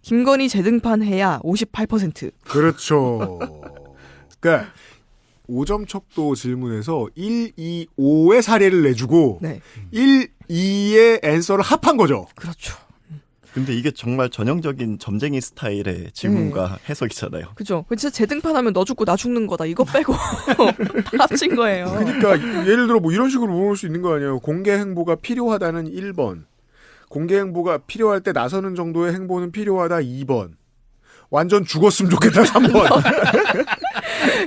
김건희 재등판해야 58%. 그렇죠. 그러니까 5점 척도 질문에서 1, 2, 5의 사례를 내주고 1, 2의 앤서를 합한 거죠. 그렇죠. 근데 이게 정말 전형적인 점쟁이 스타일의 질문과 해석이잖아요. 그죠. 진짜 재등판하면 너 죽고 나 죽는 거다. 이거 빼고 다 합친 거예요. 그러니까 예를 들어 뭐 이런 식으로 물어볼 수 있는 거 아니에요. 공개 행보가 필요하다는 1번. 공개 행보가 필요할 때 나서는 정도의 행보는 필요하다 2번. 완전 죽었으면 좋겠다 3번.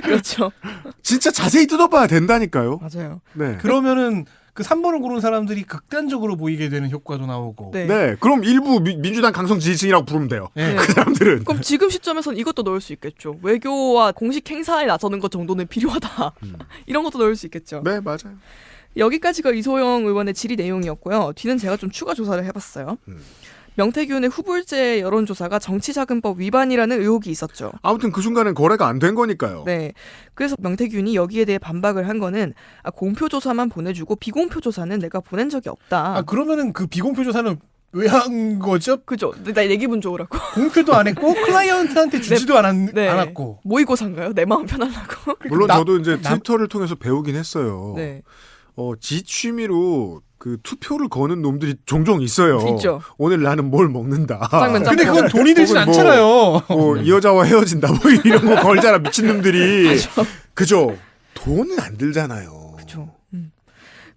그렇죠. 진짜 자세히 뜯어봐야 된다니까요. 맞아요. 네. 그러면은 그 3번을 고른 사람들이 극단적으로 보이게 되는 효과도 나오고. 네. 그럼 일부 민주당 강성 지지층이라고 부르면 돼요. 네. 그 사람들은. 그럼 지금 시점에서는 이것도 넣을 수 있겠죠. 외교와 공식 행사에 나서는 것 정도는 필요하다. 이런 것도 넣을 수 있겠죠. 네, 맞아요. 여기까지가 이소영 의원의 질의 내용이었고요. 뒤는 제가 좀 추가 조사를 해봤어요. 명태균의 후불제 여론조사가 정치자금법 위반이라는 의혹이 있었죠. 아무튼 그 순간엔 거래가 안 된 거니까요. 네. 그래서 명태균이 여기에 대해 반박을 한 거는 공표조사만 보내주고 비공표조사는 내가 보낸 적이 없다. 그러면은 그 비공표조사는 왜 한 거죠? 그죠. 나 내 기분 좋으라고. 공표도 안 했고 클라이언트한테 주지도 않았고. 모의고사인가요? 내 마음 편하려고. 물론 저도 이제 트위터를 통해서 배우긴 했어요. 네. 지 취미로 그 투표를 거는 놈들이 종종 있어요. 있죠. 오늘 나는 뭘 먹는다. 근데 그건 돈이 들진 않잖아요. 이 여자와 헤어진다. 뭐 이런 거 걸잖아. 미친놈들이. 그죠. 돈은 안 들잖아요. 그죠.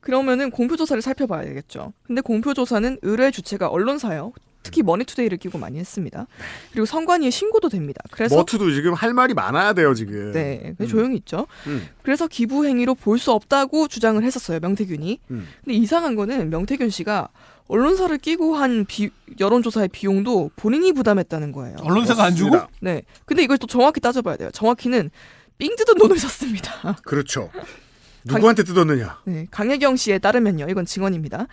그러면은 공표조사를 살펴봐야 되겠죠. 근데 공표조사는 의뢰 주체가 언론사요. 특히 머니투데이를 끼고 많이 했습니다. 그리고 선관위에 신고도 됩니다. 그래서 머투도 지금 할 말이 많아야 돼요, 지금. 네, 조용히 있죠. 그래서 기부 행위로 볼 수 없다고 주장을 했었어요, 명태균이. 근데 이상한 거는 명태균 씨가 언론사를 끼고 한 여론조사의 비용도 본인이 부담했다는 거예요. 언론사가 안 주고? 네. 근데 이걸 또 정확히 따져봐야 돼요. 정확히는 삥 뜯은 돈을 썼습니다. 그렇죠. 누구한테 뜯었느냐? 네, 강혜경 씨에 따르면요. 이건 증언입니다.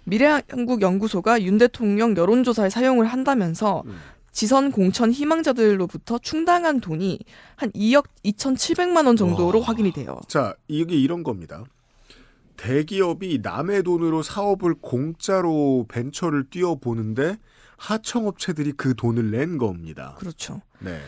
미래한국연구소가 윤 대통령 여론조사에 사용을 한다면서 지선 공천 희망자들로부터 충당한 돈이 한 2억 2,700만 원 정도로 확인이 돼요. 자, 이게 이런 겁니다. 대기업이 남의 돈으로 사업을 공짜로 벤처를 뛰어보는데 하청업체들이 그 돈을 낸 겁니다. 그렇죠. 네.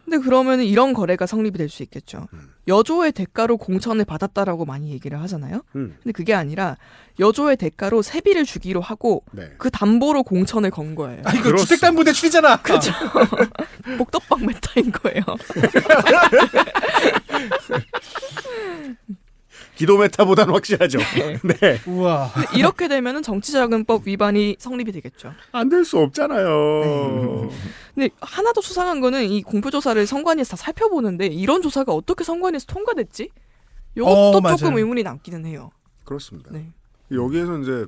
근데 그러면 이런 거래가 성립이 될 수 있겠죠. 여조의 대가로 공천을 받았다라고 많이 얘기를 하잖아요. 근데 그게 아니라 여조의 대가로 세비를 주기로 하고 그 담보로 공천을 건 거예요. 이거 주택담보대출이잖아. 그렇죠. 복덕방 메타인 거예요. 기도 메타보다는 확실하죠. 네. 우와. 이렇게 되면은 정치자금법 위반이 성립이 되겠죠. 안 될 수 없잖아요. 근데 하나 더 수상한 거는 이 공표조사를 선관위에서 다 살펴보는데 이런 조사가 어떻게 선관위에서 통과됐지? 이것도 조금 의문이 남기는 해요. 그렇습니다. 네. 여기에서 이제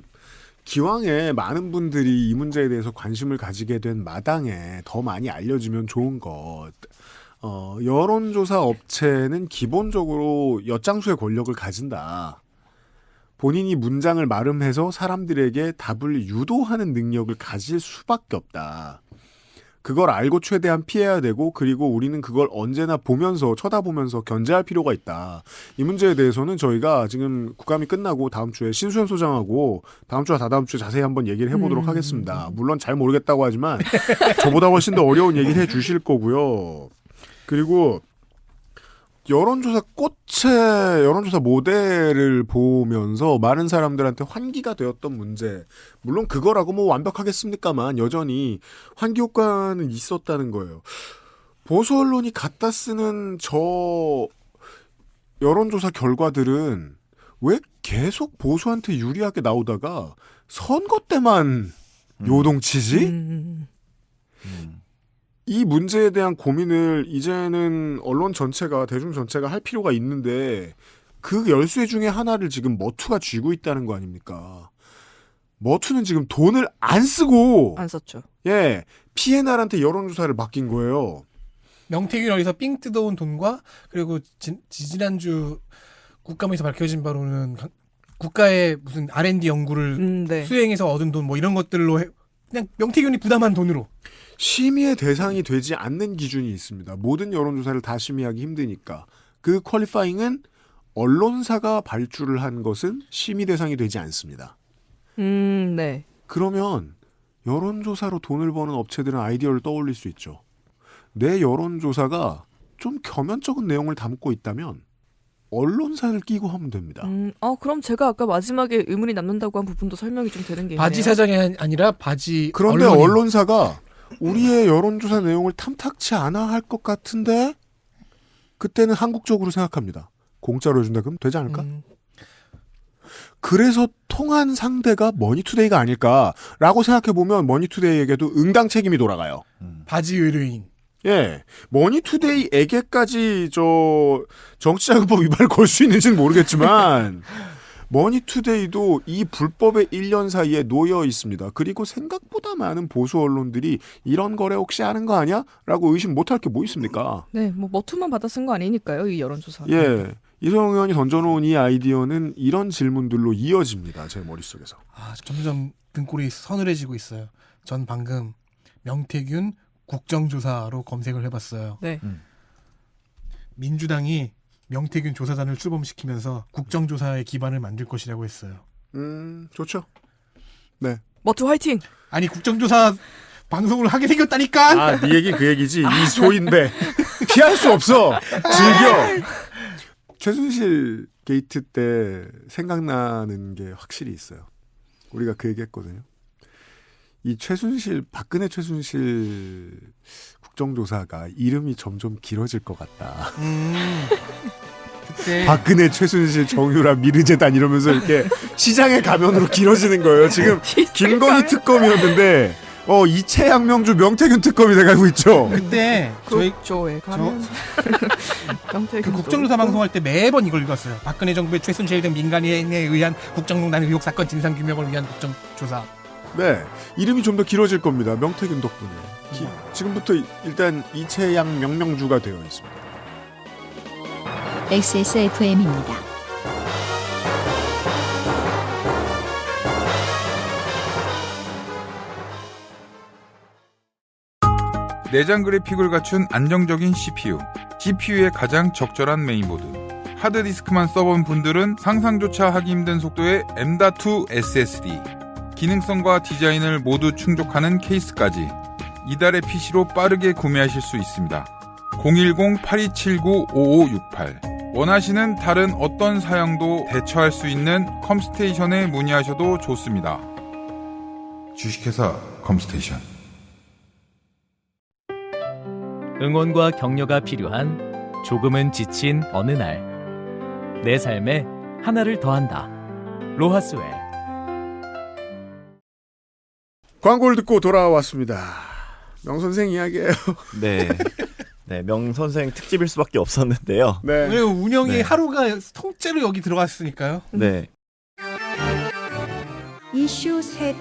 기왕에 많은 분들이 이 문제에 대해서 관심을 가지게 된 마당에 더 많이 알려지면 좋은 것. 여론조사 업체는 기본적으로 엿장수의 권력을 가진다. 본인이 문장을 마름해서 사람들에게 답을 유도하는 능력을 가질 수밖에 없다. 그걸 알고 최대한 피해야 되고 그리고 우리는 그걸 언제나 보면서 쳐다보면서 견제할 필요가 있다. 이 문제에 대해서는 저희가 지금 국감이 끝나고 다음 주에 신수연 소장하고 다음 주와 다다음 주에 자세히 한번 얘기를 해보도록 하겠습니다. 물론 잘 모르겠다고 하지만 저보다 훨씬 더 어려운 얘기를 해주실 거고요. 그리고 여론조사 여론조사 모델을 보면서 많은 사람들한테 환기가 되었던 문제. 물론 그거라고 뭐 완벽하겠습니까만 여전히 환기 효과는 있었다는 거예요. 보수 언론이 갖다 쓰는 저 여론조사 결과들은 왜 계속 보수한테 유리하게 나오다가 선거 때만 요동치지? 이 문제에 대한 고민을 이제는 언론 전체가 대중 전체가 할 필요가 있는데 그 열쇠 중에 하나를 지금 머투가 쥐고 있다는 거 아닙니까? 머투는 지금 돈을 안 쓰고 안 썼죠. 예, PNR한테 여론조사를 맡긴 거예요. 명태균 어디서 삥 뜯어온 돈과 그리고 지난주 국감에서 밝혀진 바로는 국가의 무슨 R&D 연구를 수행해서 얻은 돈 뭐 이런 것들로 그냥 명태균이 부담한 돈으로 심의의 대상이 되지 않는 기준이 있습니다. 모든 여론조사를 다 심의하기 힘드니까. 그 퀄리파잉은 언론사가 발주를 한 것은 심의 대상이 되지 않습니다. 네. 그러면 여론조사로 돈을 버는 업체들은 아이디어를 떠올릴 수 있죠. 내 여론조사가 좀 겸연쩍은 내용을 담고 있다면 언론사를 끼고 하면 됩니다. 그럼 제가 아까 마지막에 의문이 남는다고 한 부분도 설명이 좀 되는 게 있네요. 바지 사장이 아니라 바지 그런데 언론인. 언론사가 우리의 여론조사 내용을 탐탁치 않아 할 것 같은데 그때는 한국적으로 생각합니다. 공짜로 해준다 그러면 되지 않을까? 그래서 통한 상대가 머니투데이가 아닐까라고 생각해보면 머니투데이에게도 응당 책임이 돌아가요. 바지 의뢰인. 예, 머니투데이에게까지 정치자금법 위반을 걸 수 있는지는 모르겠지만 머니투데이도 이 불법의 1년 사이에 놓여 있습니다. 그리고 생각보다 많은 보수 언론들이 이런 거래 혹시 하는 거 아니야? 라고 의심 못할 게 뭐 있습니까? 네, 뭐 머투만 받아 쓴 거 아니니까요, 이 여론조사. 예, 이소영 의원이 던져놓은 이 아이디어는 이런 질문들로 이어집니다. 제 머릿속에서. 점점 등골이 서늘해지고 있어요. 전 방금 명태균 국정조사로 검색을 해봤어요. 네. 민주당이 명태균 조사단을 출범시키면서 국정조사의 기반을 만들 것이라고 했어요. 좋죠. 네. 머투 화이팅! 아니 국정조사 방송을 하게 생겼다니까. 네 얘기 그 얘기지. 이 소인배 피할 수 없어. 즐겨. 최순실 게이트 때 생각나는 게 확실히 있어요. 우리가 그 얘기했거든요. 이 박근혜 최순실 국정조사가 이름이 점점 길어질 것 같다. 그때 박근혜 최순실 정유라 미르재단 이러면서 이렇게 시장의 가면으로 길어지는 거예요. 지금 김건희 특검이었는데 이채양명주 명태균 특검이 돼가고 있죠. 그때 국조에 가면 그 국정조사 방송할 때 매번 이걸 읽었어요. 박근혜 정부의 최순실 등 민간인에 의한 국정농단 의혹 사건 진상규명을 위한 국정조사. 네, 이름이 좀 더 길어질 겁니다. 명태균 덕분에. 지금부터 일단 이채양 명명주가 되어 있습니다. XSFM입니다. 내장 그래픽을 갖춘 안정적인 CPU, GPU에 가장 적절한 메인보드, 하드디스크만 써본 분들은 상상조차 하기 힘든 속도의 M.2 SSD, 기능성과 디자인을 모두 충족하는 케이스까지 이달의 PC로 빠르게 구매하실 수 있습니다. 010-8279-5568 원하시는 다른 어떤 사양도 대처할 수 있는 컴스테이션에 문의하셔도 좋습니다. 주식회사 컴스테이션. 응원과 격려가 필요한 조금은 지친 어느 날, 내 삶에 하나를 더한다. 로하스웰. 광고를 듣고 돌아왔습니다. 명선생 이야기예요. 네. 네, 명선생 특집일 수밖에 없었는데요. 네. 왜 운영이 네. 하루가 통째로 여기 들어갔으니까요. 네. 이슈 셋.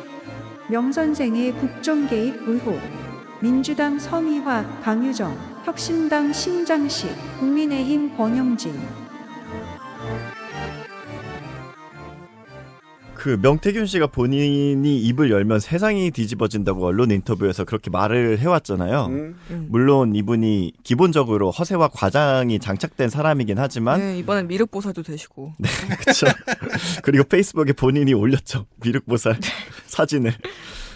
명선생의 국정 개입 의혹. 민주당 서미화, 강유정, 혁신당 신장식, 국민의힘 권영진. 그 명태균 씨가 본인이 입을 열면 세상이 뒤집어진다고 언론 인터뷰에서 그렇게 말을 해왔잖아요. 물론 이분이 기본적으로 허세와 과장이 장착된 사람이긴 하지만 네, 이번엔 미륵보살도 되시고. 네, 그렇죠. 그리고 페이스북에 본인이 올렸죠. 미륵보살 사진을.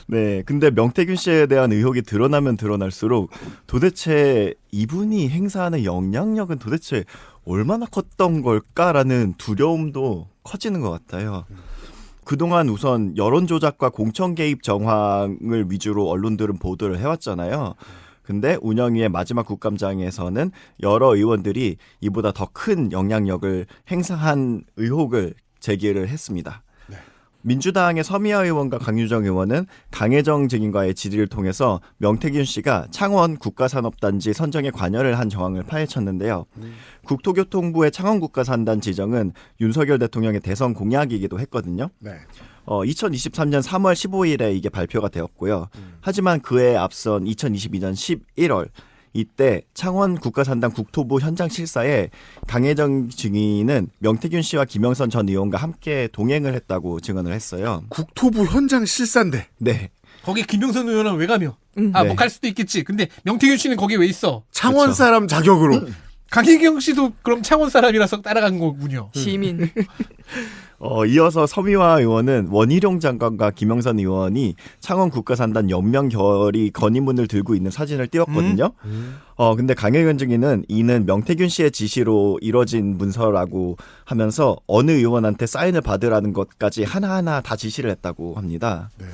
네, 근데 명태균 씨에 대한 의혹이 드러나면 드러날수록 도대체 이분이 행사하는 영향력은 도대체 얼마나 컸던 걸까라는 두려움도 커지는 것 같아요. 그동안 우선 여론조작과 공천 개입 정황을 위주로 언론들은 보도를 해왔잖아요. 근데 운영위의 마지막 국감장에서는 여러 의원들이 이보다 더 큰 영향력을 행사한 의혹을 제기를 했습니다. 민주당의 서미아 의원과 강유정 의원은 강혜정 증인과의 질의를 통해서 명태균 씨가 창원 국가산업단지 선정에 관여를 한 정황을 파헤쳤는데요. 국토교통부의 창원 국가산단 지정은 윤석열 대통령의 대선 공약이기도 했거든요. 네. 2023년 3월 15일에 이게 발표가 되었고요. 하지만 그에 앞선 2022년 11월 이때 창원 국가산단 국토부 현장 실사에 강혜정 증인은 명태균 씨와 김영선 전 의원과 함께 동행을 했다고 증언을 했어요. 국토부 현장 실사인데. 네. 거기 김영선 의원은 왜 가며? 네. 뭐 갈 수도 있겠지. 근데 명태균 씨는 거기 왜 있어? 창원 그렇죠. 사람 자격으로. 강혜경 씨도 그럼 창원 사람이라서 따라간 거군요. 시민. 이어서 서미화 의원은 원희룡 장관과 김영선 의원이 창원 국가산단 연명 결의 건의문을 들고 있는 사진을 띄웠거든요. 근데 강혜경 증인은 이는 명태균 씨의 지시로 이뤄진 문서라고 하면서 어느 의원한테 사인을 받으라는 것까지 하나하나 다 지시를 했다고 합니다. 네.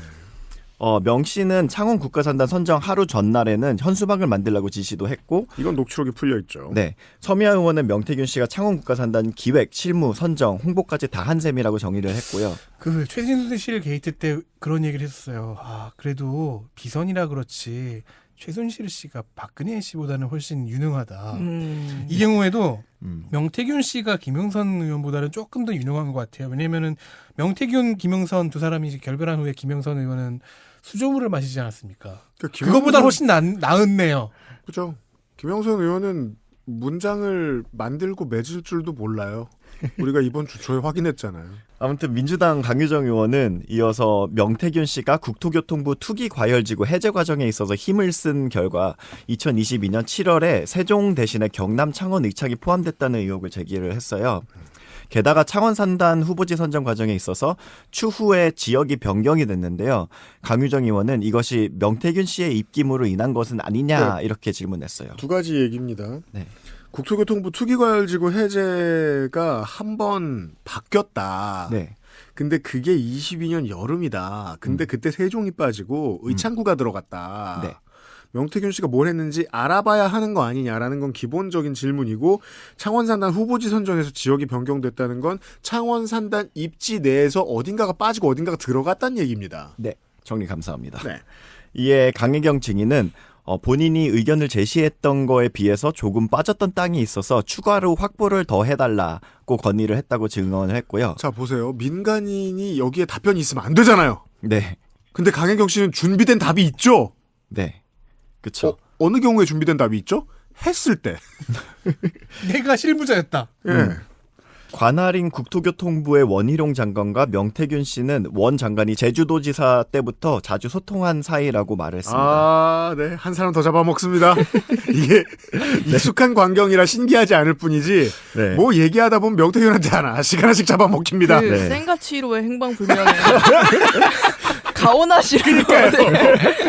명 씨는 창원 국가산단 선정 하루 전날에는 현수막을 만들라고 지시도 했고, 이건 녹취록이 풀려 있죠. 네, 서미아 의원은 명태균 씨가 창원 국가산단 기획, 실무, 선정, 홍보까지 다 한 셈이라고 정의를 했고요. 그 최순실 게이트 때 그런 얘기를 했었어요. 그래도 비선이라 그렇지 최순실 씨가 박근혜 씨보다는 훨씬 유능하다. 이 경우에도 명태균 씨가 김영선 의원보다는 조금 더 유능한 것 같아요. 왜냐면은 명태균, 김영선 두 사람이 이제 결별한 후에 김영선 의원은 수조물을 마시지 않았습니까? 그거보다 훨씬 나았네요. 그죠. 김영선 의원은 문장을 만들고 맺을 줄도 몰라요. 우리가 이번 주 초에 확인했잖아요. 아무튼 민주당 강유정 의원은 이어서 명태균 씨가 국토교통부 투기과열지구 해제 과정에 있어서 힘을 쓴 결과 2022년 7월에 세종 대신에 경남 창원 의창이 포함됐다는 의혹을 제기를 했어요. 게다가 창원 산단 후보지 선정 과정에 있어서 추후에 지역이 변경이 됐는데요. 강유정 의원은 이것이 명태균 씨의 입김으로 인한 것은 아니냐 이렇게 질문했어요. 두 가지 얘기입니다. 네. 국토교통부 투기과열지구 해제가 한 번 바뀌었다. 네. 근데 그게 22년 여름이다. 근데 그때 세종이 빠지고 의창구가 들어갔다. 네. 명태균 씨가 뭘 했는지 알아봐야 하는 거 아니냐라는 건 기본적인 질문이고, 창원산단 후보지 선정에서 지역이 변경됐다는 건 창원산단 입지 내에서 어딘가가 빠지고 어딘가가 들어갔다는 얘기입니다. 네, 정리 감사합니다. 네. 이에 강혜경 증인은 본인이 의견을 제시했던 거에 비해서 조금 빠졌던 땅이 있어서 추가로 확보를 더 해달라고 건의를 했다고 증언을 했고요. 자, 보세요. 민간인이 여기에 답변이 있으면 안 되잖아요. 네. 근데 강혜경 씨는 준비된 답이 있죠? 네. 그쵸. 어느 경우에 준비된 답이 있죠? 했을 때. 내가 실무자였다. 예. 관할인 국토교통부의 원희룡 장관과 명태균 씨는 원 장관이 제주도지사 때부터 자주 소통한 사이라고 말을 했습니다. 아, 네. 한 사람 더 잡아먹습니다. 이게 익숙한 광경이라 신기하지 않을 뿐이지, 네. 뭐 얘기하다 보면 명태균한테 하나씩 잡아먹힙니다. 그 네. 센가치로의 행방불명에 가오나시를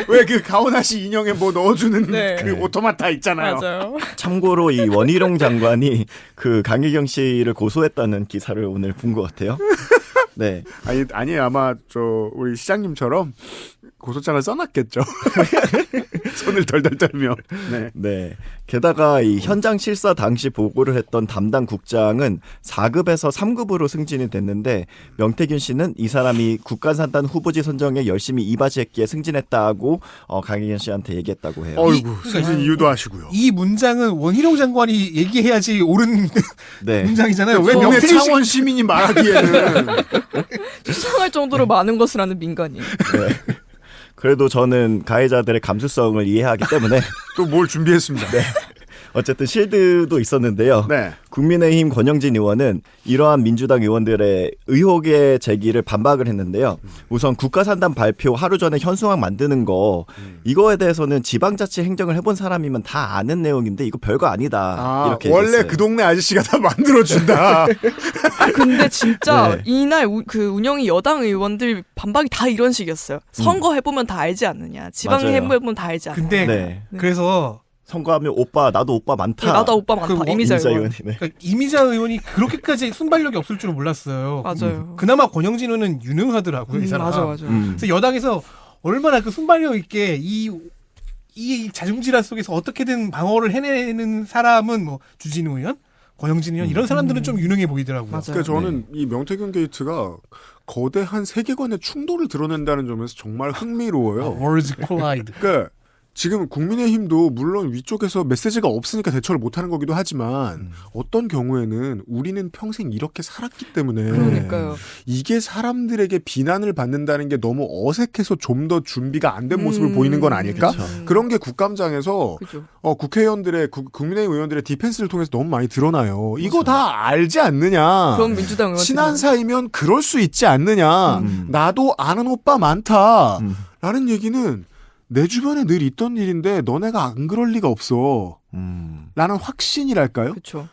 왜 그 가오나시 인형에 뭐 넣어주는 네. 그 오토마타 있잖아요. 맞아요. 참고로 이 원희룡 장관이 그 강혜경 씨를 고소했다는 기사를 오늘 본 것 같아요. 네. 아니 아마 우리 시장님처럼 고소장을 써놨겠죠. 손을 덜덜 떨며. 네. 네. 게다가 이 현장 실사 당시 보고를 했던 담당 국장은 4급에서 3급으로 승진이 됐는데, 명태균 씨는 이 사람이 국가산단 후보지 선정에 열심히 이바지했기에 승진했다고 강혜경 씨한테 얘기했다고 해요. 어이구, 승진 이유도 아시고요. 이 문장은 원희룡 장관이 얘기해야지 옳은 네. 문장이잖아요. 왜 명태균 창원 시민이 말하기에는 수상할 정도로 많은 것을 아는 민간인. 네. 그래도 저는 가해자들의 감수성을 이해하기 때문에 또 뭘 준비했습니다. 네. 어쨌든 실드도 있었는데요. 네. 국민의힘 권영진 의원은 이러한 민주당 의원들의 의혹의 제기를 반박을 했는데요. 우선 국가산단 발표 하루 전에 현수막 만드는 거, 이거에 대해서는 지방자치 행정을 해본 사람이면 다 아는 내용인데 이거 별거 아니다. 이렇게 원래 얘기했어요. 그 동네 아저씨가 다 만들어준다. 근데 진짜 네. 이날 그 운영이 여당 의원들 반박이 다 이런 식이었어요. 선거 해보면 다 알지 않느냐. 지방 맞아요. 해보면 다 알지 않느냐. 근데 네. 그래서 선거하면 나도 오빠 많다. 나도 오빠 많다. 그 이미자 의원. 의원이네. 그러니까 이미자 의원이 그렇게까지 순발력이 없을 줄은 몰랐어요. 맞아요. 그나마 권영진 의원은 유능하더라고요. 이 사람. 맞아. 그래서 여당에서 얼마나 그 순발력 있게 이 자중질환 속에서 어떻게든 방어를 해내는 사람은 뭐 주진우 의원, 권영진 의원 이런 사람들은 좀 유능해 보이더라고요. 맞아요. 그러니까 저는 이 명태균 게이트가 거대한 세계관의 충돌을 드러낸다는 점에서 정말 흥미로워요. Worlds collide. 그러니까 지금 국민의힘도 물론 위쪽에서 메시지가 없으니까 대처를 못하는 거기도 하지만 어떤 경우에는 우리는 평생 이렇게 살았기 때문에 그러니까요. 이게 사람들에게 비난을 받는다는 게 너무 어색해서 좀 더 준비가 안 된 모습을 보이는 건 아닐까? 그런 게 국감장에서 그죠. 국회의원들의 국민의힘 의원들의 디펜스를 통해서 너무 많이 드러나요. 이거 다 알지 않느냐? 그럼 민주당 의원 친한 사이면 그럴 수 있지 않느냐? 나도 아는 오빠 많다. 라는 얘기는 내 주변에 늘 있던 일인데 너네가 안 그럴 리가 없어. 라는 확신이랄까요? 그렇죠.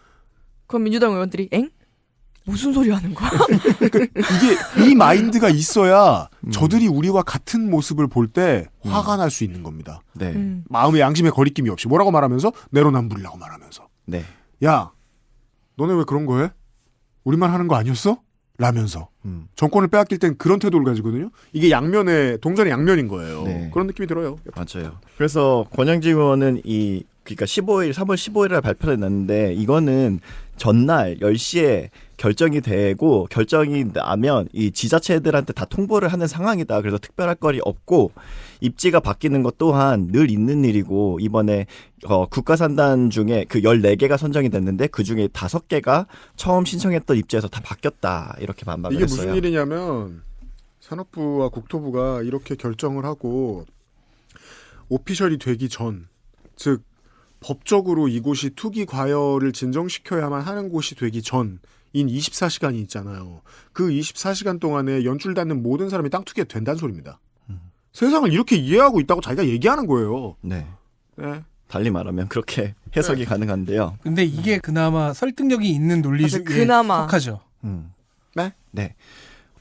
그럼 민주당 의원들이 엥? 무슨 소리 하는 거야? 이게 이 마인드가 있어야 저들이 우리와 같은 모습을 볼 때 화가 날 수 있는 겁니다. 네. 마음의 양심에 거리낌이 없이 뭐라고 말하면서 내로남불이라고 말하면서 네. 야 너네 왜 그런 거 해? 우리만 하는 거 아니었어? 라면서 정권을 빼앗길 땐 그런 태도를 가지거든요. 이게 양면의 동전의 양면인 거예요. 네. 그런 느낌이 들어요. 맞아요. 그래서 권영지 의원은 그러니까 3월 15일에 발표를 냈는데 이거는 전날 10시에 결정이 되고 결정이 나면 이 지자체들한테 다 통보를 하는 상황이다. 그래서 특별할 거리 없고 입지가 바뀌는 것 또한 늘 있는 일이고 이번에 국가산단 중에 그 14개가 선정이 됐는데 그중에 5개가 처음 신청했던 입지에서 다 바뀌었다. 이렇게 반박을 이게 했어요. 무슨 일이냐면 산업부와 국토부가 이렇게 결정을 하고 오피셜이 되기 전, 즉 법적으로 이곳이 투기 과열을 진정시켜야만 하는 곳이 되기 전인 24시간이 있잖아요. 그 24시간 동안에 연출받는 모든 사람이 땅 투기가 된다는 소리입니다. 세상을 이렇게 이해하고 있다고 자기가 얘기하는 거예요. 네. 네. 달리 말하면 그렇게 해석이 가능한데요. 근데 이게 그나마 설득력이 있는 논리 중에 그나마. 속하죠. 네. 네.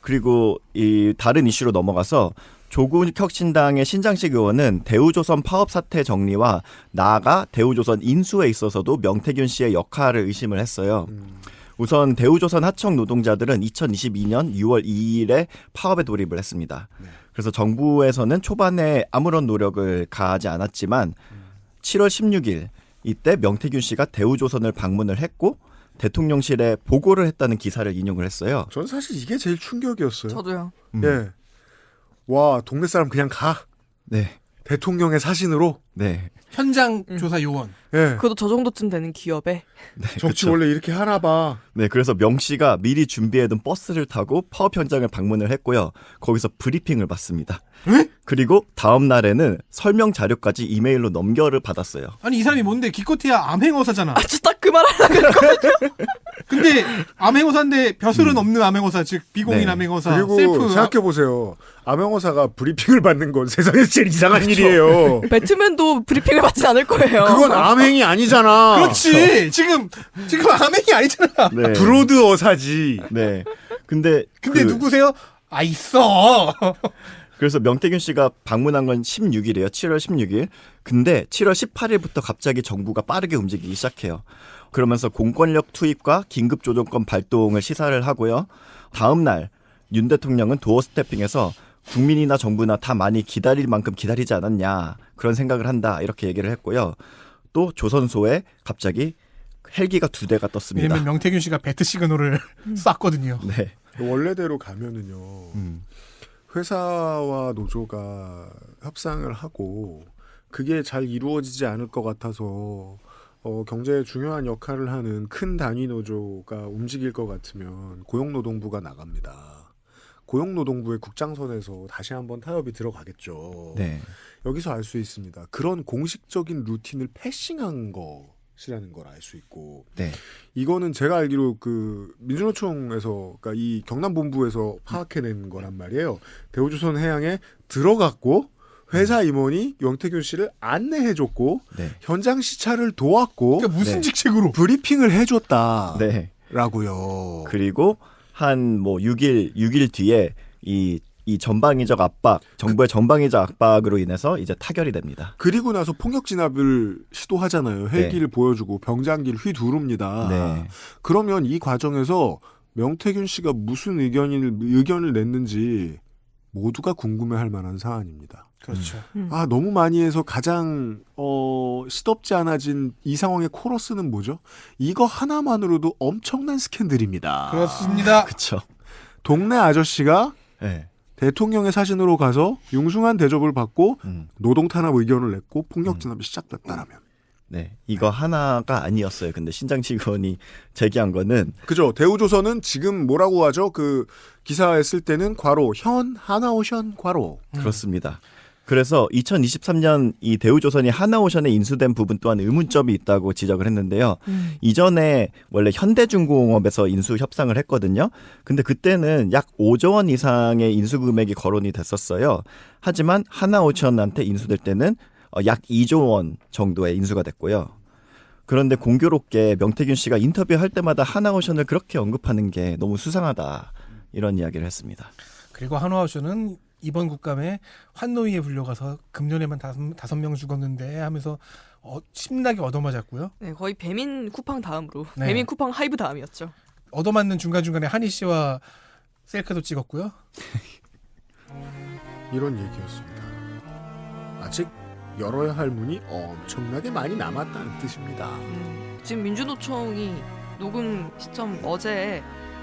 그리고 이 다른 이슈로 넘어가서 조국혁신당의 신장식 의원은 대우조선 파업 사태 정리와 나아가 대우조선 인수에 있어서도 명태균 씨의 역할을 의심을 했어요. 우선 대우조선 하청 노동자들은 2022년 6월 2일에 파업에 돌입을 했습니다. 그래서 정부에서는 초반에 아무런 노력을 가하지 않았지만 7월 16일 이때 명태균 씨가 대우조선을 방문을 했고 대통령실에 보고를 했다는 기사를 인용을 했어요. 전 사실 이게 제일 충격이었어요. 저도요. 예. 와, 동네 사람 그냥 가. 네. 대통령의 사신으로. 네. 현장 조사 요원. 예. 그래도 저 정도쯤 되는 기업에. 네, 정치 그쵸. 원래 이렇게 하나 봐. 네, 그래서 명 씨가 미리 준비해둔 버스를 타고 파업 현장을 방문을 했고요. 거기서 브리핑을 받습니다. 그리고 다음 날에는 설명 자료까지 이메일로 넘겨를 받았어요. 아니 이 사람이 뭔데 기껏해야 암행어사잖아. 저 딱 그 말 하려고 그랬거든요. 근데 암행어사인데 벼슬은 없는 암행어사 즉 비공인 네. 암행어사. 그리고 셀프 생각해보세요. 암행어사가 브리핑을 받는 건 세상에서 제일 이상한 일이에요. 배트맨도 브리핑을 받진 않을 거예요. 그건 암행이 아니잖아. 그렇지. 지금 암행이 아니잖아. 네. 브로드 어사지. 네. 근데 누구세요? 아 있어. 그래서 명태균 씨가 방문한 건 16일이에요. 7월 16일. 근데 7월 18일부터 갑자기 정부가 빠르게 움직이기 시작해요. 그러면서 공권력 투입과 긴급조정권 발동을 시사를 하고요. 다음 날 윤 대통령은 도어 스태핑에서 국민이나 정부나 다 많이 기다릴 만큼 기다리지 않았냐. 그런 생각을 한다. 이렇게 얘기를 했고요. 또 조선소에 갑자기 헬기가 2대가 떴습니다. 왜냐면 명태균 씨가 배트 시그널을 쐈거든요. 네. 원래대로 가면은요. 회사와 노조가 협상을 하고 그게 잘 이루어지지 않을 것 같아서 경제에 중요한 역할을 하는 큰 단위 노조가 움직일 것 같으면 고용노동부가 나갑니다. 고용노동부의 국장선에서 다시 한번 타협이 들어가겠죠. 네. 여기서 알 수 있습니다. 그런 공식적인 루틴을 패싱한 것이라는 걸 알 수 있고 네. 이거는 제가 알기로 그 민주노총에서 그러니까 이 경남본부에서 파악해낸 거란 말이에요. 대우조선 해양에 들어갔고 회사 임원이 명태균 씨를 안내해줬고 네. 현장 시찰을 도왔고 그러니까 무슨 네. 직책으로 브리핑을 해줬다. 네. 라고요. 그리고 한 6일 뒤에 이 전방위적 압박, 정부의 전방위적 압박으로 인해서 이제 타결이 됩니다. 그리고 나서 폭력 진압을 시도하잖아요. 헬기를 보여주고 병장기를 휘두릅니다. 네. 그러면 이 과정에서 명태균 씨가 무슨 의견을 냈는지 모두가 궁금해할 만한 사안입니다. 그렇죠. 아 너무 많이 해서 가장 시덥지 않아진 이 상황의 코러스는 뭐죠? 이거 하나만으로도 엄청난 스캔들입니다. 그렇습니다. 그렇죠. 동네 아저씨가 네. 대통령의 사신으로 가서 융숭한 대접을 받고 음. 노동 탄압 의견을 냈고 폭력 진압이 시작됐다라면. 네. 이거 하나가 아니었어요. 근데 신장식 의원이 제기한 거는 그죠. 대우조선은 지금 뭐라고 하죠? 그 기사에 쓸 때는 괄호 현 하나오션 괄호. 그렇습니다. 그래서 2023년 이 대우조선이 하나오션에 인수된 부분 또한 의문점이 있다고 지적을 했는데요. 이전에 원래 현대중공업에서 인수 협상을 했거든요. 근데 그때는 약 5조 원 이상의 인수 금액이 거론이 됐었어요. 하지만 하나오션한테 인수될 때는 약 2조 원 정도의 인수가 됐고요. 그런데 공교롭게 명태균 씨가 인터뷰할 때마다 하나오션을 그렇게 언급하는 게 너무 수상하다. 이런 이야기를 했습니다. 그리고 한화오션은 이번 국감에 환노위에 불려가서 금년에만 5명 죽었는데 하면서 신나게 얻어맞았고요. 네, 거의 배민 쿠팡 다음으로 네. 배민 쿠팡 하이브 다음이었죠. 얻어맞는 중간중간에 한희 씨와 셀카도 찍었고요. 이런 얘기였습니다. 아직 열어야 할 문이 엄청나게 많이 남았다는 뜻입니다. 지금 민주노총이 녹음 시점 어제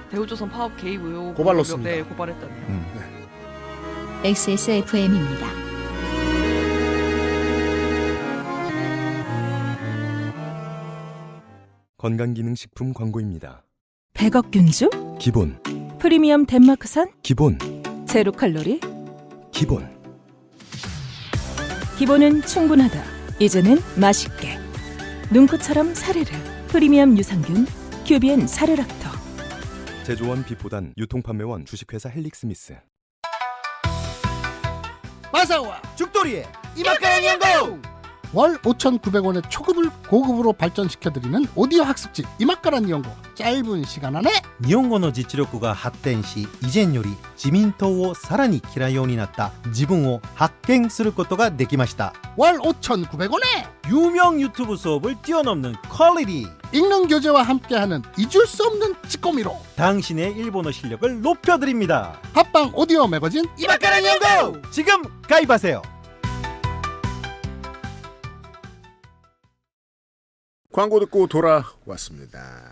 대우조선 파업 개입 의혹 고발 넣습니다. 네, 고발했다네요. XSFM입니다. 건강기능식품 광고입니다. 100억 균주? 기본, 프리미엄 덴마크산? 기본, 제로 칼로리? 기본. 기본은 충분하다. 이제는 맛있게. 눈꽃처럼 사르르. 프리미엄 유산균 큐비엔 사르락토. 제조원 비포단 유통판매원 주식회사 헬릭스미스. 마사오와 죽돌이의 이마카란 연구! 월 5,900원의 초급을 고급으로 발전시켜드리는 오디오 학습지 이맛가란 연구. 짧은 시간 안에 日本語の実力が発展し、以前より自民党をさらに嫌いようになった自分を発見することができました。 월 5,900원에 유명 유튜브 수업을 뛰어넘는 퀄리티. 읽는 교재와 함께하는 잊을 수 없는 찌꼬미로 당신의 일본어 실력을 높여드립니다. 합방 오디오 매거진 이마카란 연구! 지금 가입하세요. 광고 듣고 돌아왔습니다.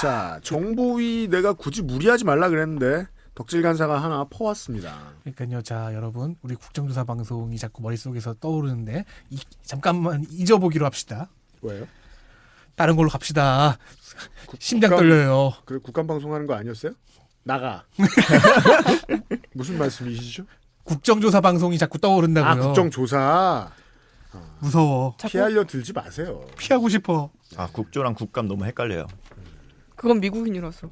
자, 정보위 내가 굳이 무리하지 말라 그랬는데 덕질 간사가 하나 퍼왔습니다. 그러니까요, 자 여러분, 우리 국정조사 방송이 자꾸 머릿속에서 떠오르는데 잠깐만 잊어보기로 합시다. 왜요? 다른 걸로 갑시다. 심장 떨려요. 그래 국감 방송하는 거 아니었어요? 나가. 무슨 말씀이시죠? 국정조사 방송이 자꾸 떠오른다고요. 아, 국정조사. 무서워. 피하려 들지 마세요. 피하고 싶어. 아, 국조랑 국감 너무 헷갈려요. 그건 미국인이라서.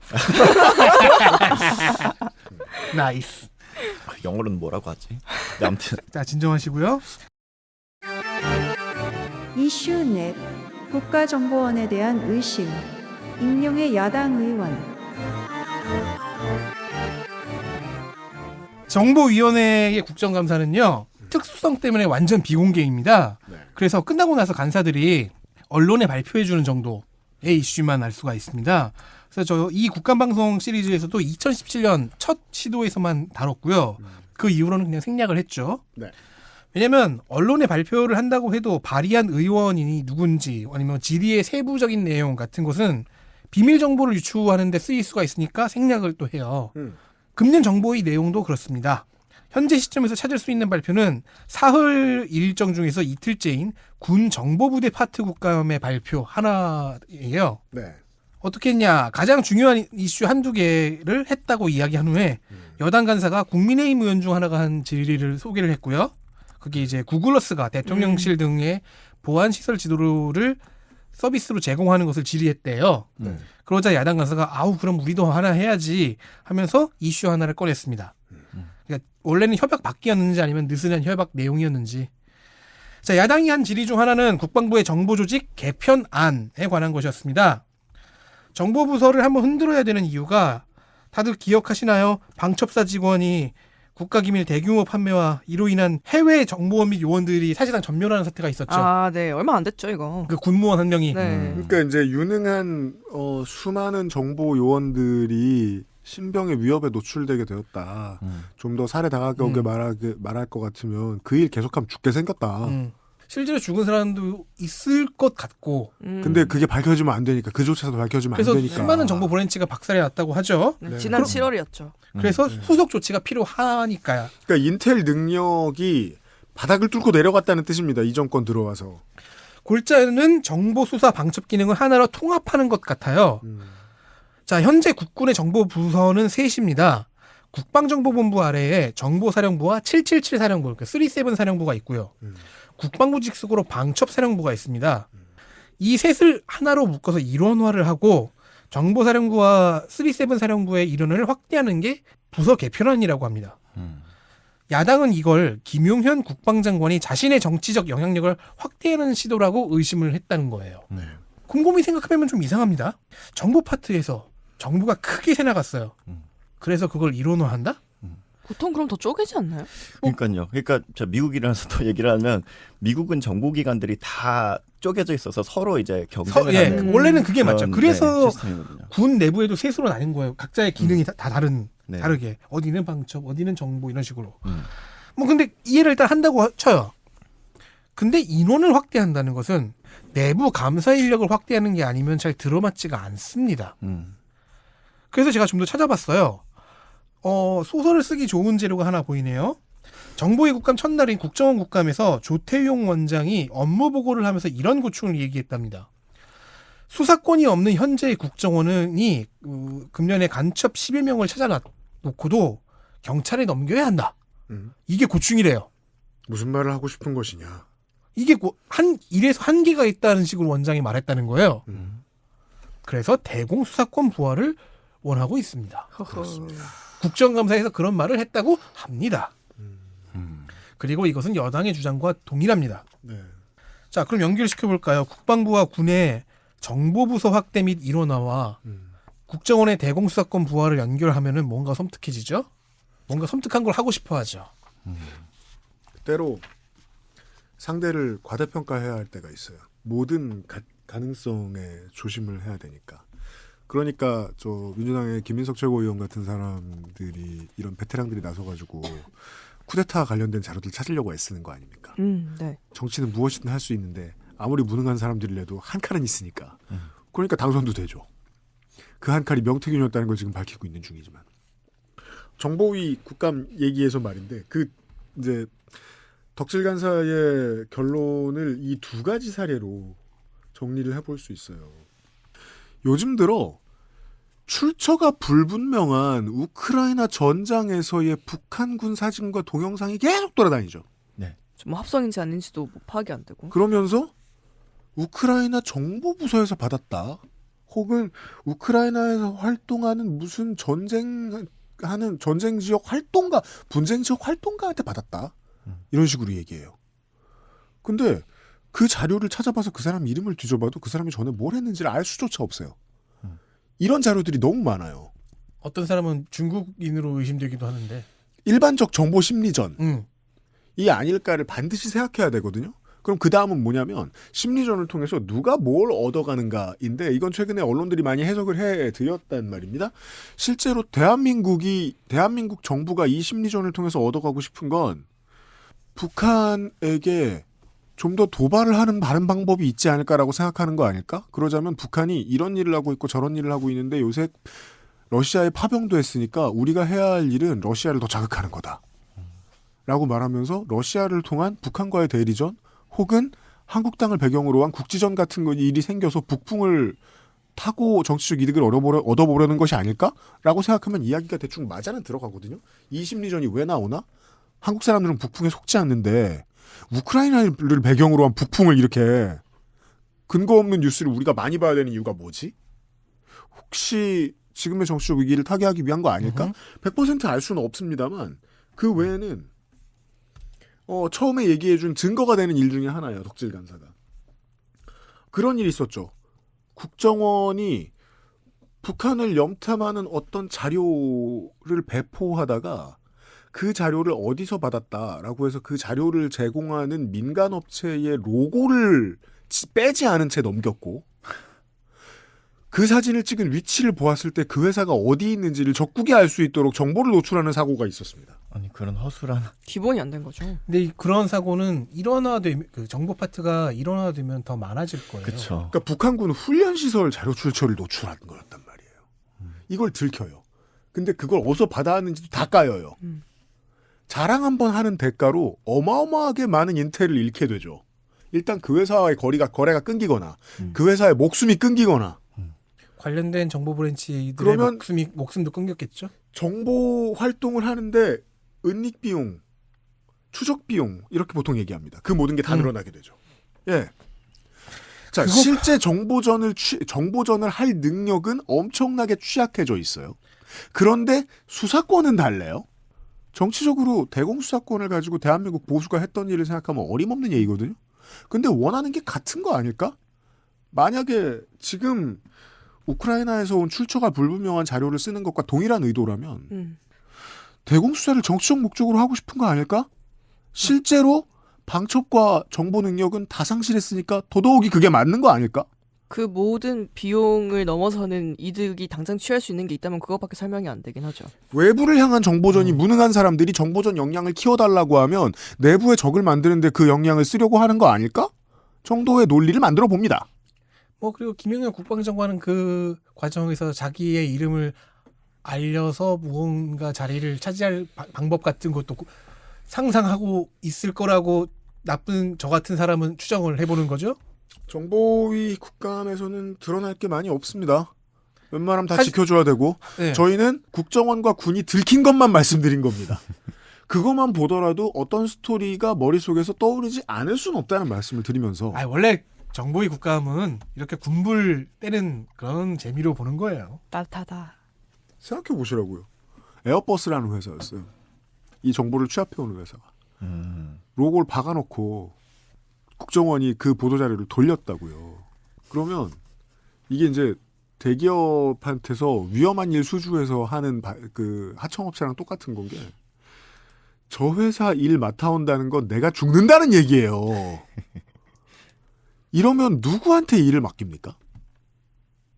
나이스. 영어로는 뭐라고 하지? 네, 아무튼. 자, 진정하시고요. 이슈넷 국가정보원에 대한 의심. 익명의 야당 의원. 정보위원회의 국정감사는요, 특수성 때문에 완전 비공개입니다. 네. 그래서 끝나고 나서 간사들이 언론에 발표해주는 정도의 이슈만 알 수가 있습니다. 그래서 저 이 국감방송 시리즈에서도 2017년 첫 시도에서만 다뤘고요. 그 이후로는 그냥 생략을 했죠. 네. 왜냐면 언론에 발표를 한다고 해도 발의한 의원이 누군지 아니면 질의의 세부적인 내용 같은 것은 비밀 정보를 유추하는 데 쓰일 수가 있으니까 생략을 또 해요. 금년 정보의 내용도 그렇습니다. 현재 시점에서 찾을 수 있는 발표는 사흘 일정 중에서 이틀째인 군 정보부대 파트 국감의 발표 하나예요. 네. 어떻게 했냐. 가장 중요한 이슈 한두 개를 했다고 이야기한 후에 여당 간사가 국민의힘 의원 중 하나가 한 질의를 소개를 했고요. 그게 이제 구글러스가 대통령실 등의 보안시설 지도를 서비스로 제공하는 것을 질의했대요. 그러자 야당 간사가 아우 그럼 우리도 하나 해야지 하면서 이슈 하나를 꺼냈습니다. 그러니까 원래는 협약 밖이었는지 아니면 느슨한 협약 내용이었는지. 자, 야당이 한 질의 중 하나는 국방부의 정보조직 개편안에 관한 것이었습니다. 정보부서를 한번 흔들어야 되는 이유가 다들 기억하시나요? 방첩사 직원이 국가기밀 대규모 판매와 이로 인한 해외 정보원 및 요원들이 사실상 전멸하는 사태가 있었죠. 아, 네. 얼마 안 됐죠, 이거. 그 군무원 한 명이. 네. 그러니까 이제 유능한 수많은 정보 요원들이 신병의 위협에 노출되게 되었다. 좀 더 살해 당하게 말할 것 같으면 그 일 계속하면 죽게 생겼다. 실제로 죽은 사람도 있을 것 같고. 근데 그게 밝혀지면 안 되니까 그조차도 밝혀지면 안 그래서 되니까. 수많은 정보 브랜치가 박살이 났다고 하죠. 네. 지난 7월이었죠. 그래서 후속 조치가 필요하니까요. 그러니까 인텔 능력이 바닥을 뚫고 내려갔다는 뜻입니다. 이 정권 들어와서. 골자는 정보 수사 방첩 기능을 하나로 통합하는 것 같아요. 자, 현재 국군의 정보 부서는 셋입니다. 국방정보본부 아래에 정보사령부와 777 사령부, 그러니까 37 사령부가 있고요. 국방부 직속으로 방첩사령부가 있습니다. 이 셋을 하나로 묶어서 일원화를 하고 정보사령부와 37 사령부의 일원을 확대하는 게 부서 개편안이라고 합니다. 야당은 이걸 김용현 국방장관이 자신의 정치적 영향력을 확대하는 시도라고 의심을 했다는 거예요. 곰곰이 생각하면 좀 이상합니다. 정보 파트에서 정보가 크게 새나갔어요. 그래서 그걸 일원화한다? 보통 그럼 더 쪼개지 않나요? 그러니까요. 그러니까 저 미국이라서 또 얘기를 하면 미국은 정보기관들이 다 쪼개져 있어서 서로 이제 경쟁을 하는 원래는 그게 맞죠. 그래서 시스템이거든요. 군 내부에도 셋으로 나뉜 거예요. 각자의 기능이 다 다른 네. 다르게 어디는 방첩, 어디는 정보 이런 식으로. 뭐 근데 이해를 일단 한다고 쳐요. 근데 인원을 확대한다는 것은 내부 감사 인력을 확대하는 게 아니면 잘 들어맞지가 않습니다. 그래서 제가 좀 더 찾아봤어요. 소설을 쓰기 좋은 재료가 하나 보이네요. 정보의 국감 첫날인 국정원 국감에서 조태용 원장이 업무 보고를 하면서 이런 고충을 얘기했답니다. 수사권이 없는 현재의 국정원이 금년에 간첩 10여 명을 찾아놓고도 경찰에 넘겨야 한다. 이게 고충이래요. 무슨 말을 하고 싶은 것이냐. 이게 이래서 한계가 있다는 식으로 원장이 말했다는 거예요. 그래서 대공수사권 부활을 원하고 있습니다. 그렇습니다. 국정감사에서 그런 말을 했다고 합니다. 그리고 이것은 여당의 주장과 동일합니다. 네. 자, 그럼 연결시켜볼까요? 국방부와 군의 정보부서 확대 및 일원화와 국정원의 대공수사권 부활을 연결하면은 뭔가 섬뜩해지죠? 뭔가 섬뜩한 걸 하고 싶어 하죠. 때로 상대를 과대평가해야 할 때가 있어요. 모든 가능성에 조심을 해야 되니까. 그러니까 저 민주당의 김민석 최고위원 같은 사람들이 이런 베테랑들이 나서가지고 쿠데타 관련된 자료들 찾으려고 애쓰는 거 아닙니까? 네. 정치는 무엇이든 할 수 있는데 아무리 무능한 사람들이라도 한 칼은 있으니까. 그러니까 당선도 되죠. 그 한 칼이 명태균이었다는 걸 지금 밝히고 있는 중이지만. 정보위 국감 얘기에서 말인데 이제 덕질 간사의 결론을 이 두 가지 사례로 정리를 해볼 수 있어요. 요즘 들어 출처가 불분명한 우크라이나 전장에서의 북한군 사진과 동영상이 계속 돌아다니죠. 네. 좀 합성인지 아닌지도 뭐 파악이 안 되고. 그러면서 우크라이나 정보부서에서 받았다. 혹은 우크라이나에서 활동하는 무슨 전쟁 지역 활동가, 분쟁 지역 활동가한테 받았다. 이런 식으로 얘기해요. 근데 그 자료를 찾아봐서 그 사람 이름을 뒤져봐도 그 사람이 전에 뭘 했는지를 알 수조차 없어요. 이런 자료들이 너무 많아요. 어떤 사람은 중국인으로 의심되기도 하는데. 일반적 정보 심리전이 아닐까를 반드시 생각해야 되거든요. 그럼 그 다음은 뭐냐면 심리전을 통해서 누가 뭘 얻어가는가인데 이건 최근에 언론들이 많이 해석을 해드렸단 말입니다. 실제로 대한민국 정부가 이 심리전을 통해서 얻어가고 싶은 건 북한에게 좀 더 도발을 하는 다른 방법이 있지 않을까라고 생각하는 거 아닐까? 그러자면 북한이 이런 일을 하고 있고 저런 일을 하고 있는데 요새 러시아에 파병도 했으니까 우리가 해야 할 일은 러시아를 더 자극하는 거다. 라고 말하면서 러시아를 통한 북한과의 대리전 혹은 한국 땅을 배경으로 한 국지전 같은 일이 생겨서 북풍을 타고 정치적 이득을 얻어보려는 것이 아닐까라고 생각하면 이야기가 대충 맞아는 들어가거든요. 이 심리전이 왜 나오나? 한국 사람들은 북풍에 속지 않는데 우크라이나를 배경으로 한 북풍을 이렇게 근거 없는 뉴스를 우리가 많이 봐야 되는 이유가 뭐지? 혹시 지금의 정치적 위기를 타개하기 위한 거 아닐까? 100% 알 수는 없습니다만 그 외에는 처음에 얘기해준 증거가 되는 일 중에 하나예요. 덕질 간사가. 그런 일이 있었죠. 국정원이 북한을 염탐하는 어떤 자료를 배포하다가 그 자료를 어디서 받았다라고 해서 그 자료를 제공하는 민간업체의 로고를 빼지 않은 채 넘겼고 그 사진을 찍은 위치를 보았을 때 그 회사가 어디 있는지를 적국이 알 수 있도록 정보를 노출하는 사고가 있었습니다. 아니 그런 허술한 기본이 안 된 거죠. 근데 그런 사고는 그 정보 파트가 일원화되면 더 많아질 거예요. 그렇죠. 그러니까 북한군 훈련시설 자료 출처를 노출한 거였단 말이에요. 이걸 들켜요. 근데 그걸 어디서 받아왔는지도 다 까여요. 자랑 한번 하는 대가로 어마어마하게 많은 인텔을 잃게 되죠. 일단 그 회사와의 거래가 끊기거나 그 회사의 목숨이 끊기거나 관련된 정보 브랜치들의 그러면 목숨도 끊겼겠죠. 정보 활동을 하는데 은닉 비용, 추적 비용 이렇게 보통 얘기합니다. 그 모든 게 다 늘어나게 되죠. 예. 자, 실제 정보전을 할 능력은 엄청나게 취약해져 있어요. 그런데 수사권은 달래요. 정치적으로 대공수사권을 가지고 대한민국 보수가 했던 일을 생각하면 어림없는 얘기거든요. 근데 원하는 게 같은 거 아닐까? 만약에 지금 우크라이나에서 온 출처가 불분명한 자료를 쓰는 것과 동일한 의도라면 대공수사를 정치적 목적으로 하고 싶은 거 아닐까? 실제로 방첩과 정보 능력은 다 상실했으니까 더더욱이 그게 맞는 거 아닐까? 그 모든 비용을 넘어서는 이득이 당장 취할 수 있는 게 있다면 그것밖에 설명이 안 되긴 하죠. 외부를 향한 정보전이 무능한 사람들이 정보전 역량을 키워달라고 하면 내부의 적을 만드는데 그 역량을 쓰려고 하는 거 아닐까? 정도의 논리를 만들어 봅니다. 그리고 김영현 국방장관은 그 과정에서 자기의 이름을 알려서 무언가 자리를 차지할 방법 같은 것도 상상하고 있을 거라고 나쁜 저 같은 사람은 추정을 해보는 거죠. 정보위 국감에서는 드러날 게 많이 없습니다. 웬만하면 다 지켜줘야 되고 네. 저희는 국정원과 군이 들킨 것만 말씀드린 겁니다. 그것만 보더라도 어떤 스토리가 머릿속에서 떠오르지 않을 수는 없다는 말씀을 드리면서 원래 정보위 국감은 이렇게 군불 떼는 그런 재미로 보는 거예요. 따뜻하다. 생각해 보시라고요. 에어버스라는 회사였어요. 이 정보를 취합해오는 회사가. 로고를 박아놓고 국정원이 그 보도자료를 돌렸다고요. 그러면 이게 이제 대기업한테서 위험한 일 수주해서 하는 그 하청업체랑 똑같은 건 게 저 회사 일 맡아온다는 건 내가 죽는다는 얘기예요. 이러면 누구한테 일을 맡깁니까?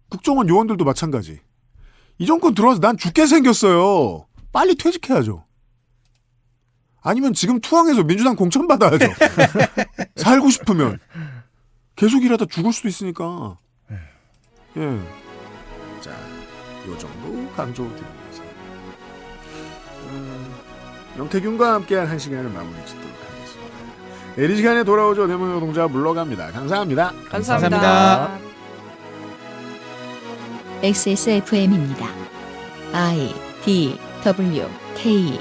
국정원 요원들도 마찬가지. 이 정권 들어와서 난 죽게 생겼어요. 빨리 퇴직해야죠. 아니면 지금 투항해서 민주당 공천 받아야죠. 살고 싶으면. 계속 일하다 죽을 수도 있으니까. 예. 자, 요 정도 강조드리면서 영태균과 함께한 한 시간을 마무리 짓도록 하겠습니다. 내일 시간에 돌아오죠. 내무노동자 물러갑니다. 감사합니다. 감사합니다. XSFM입니다. I, D, W, K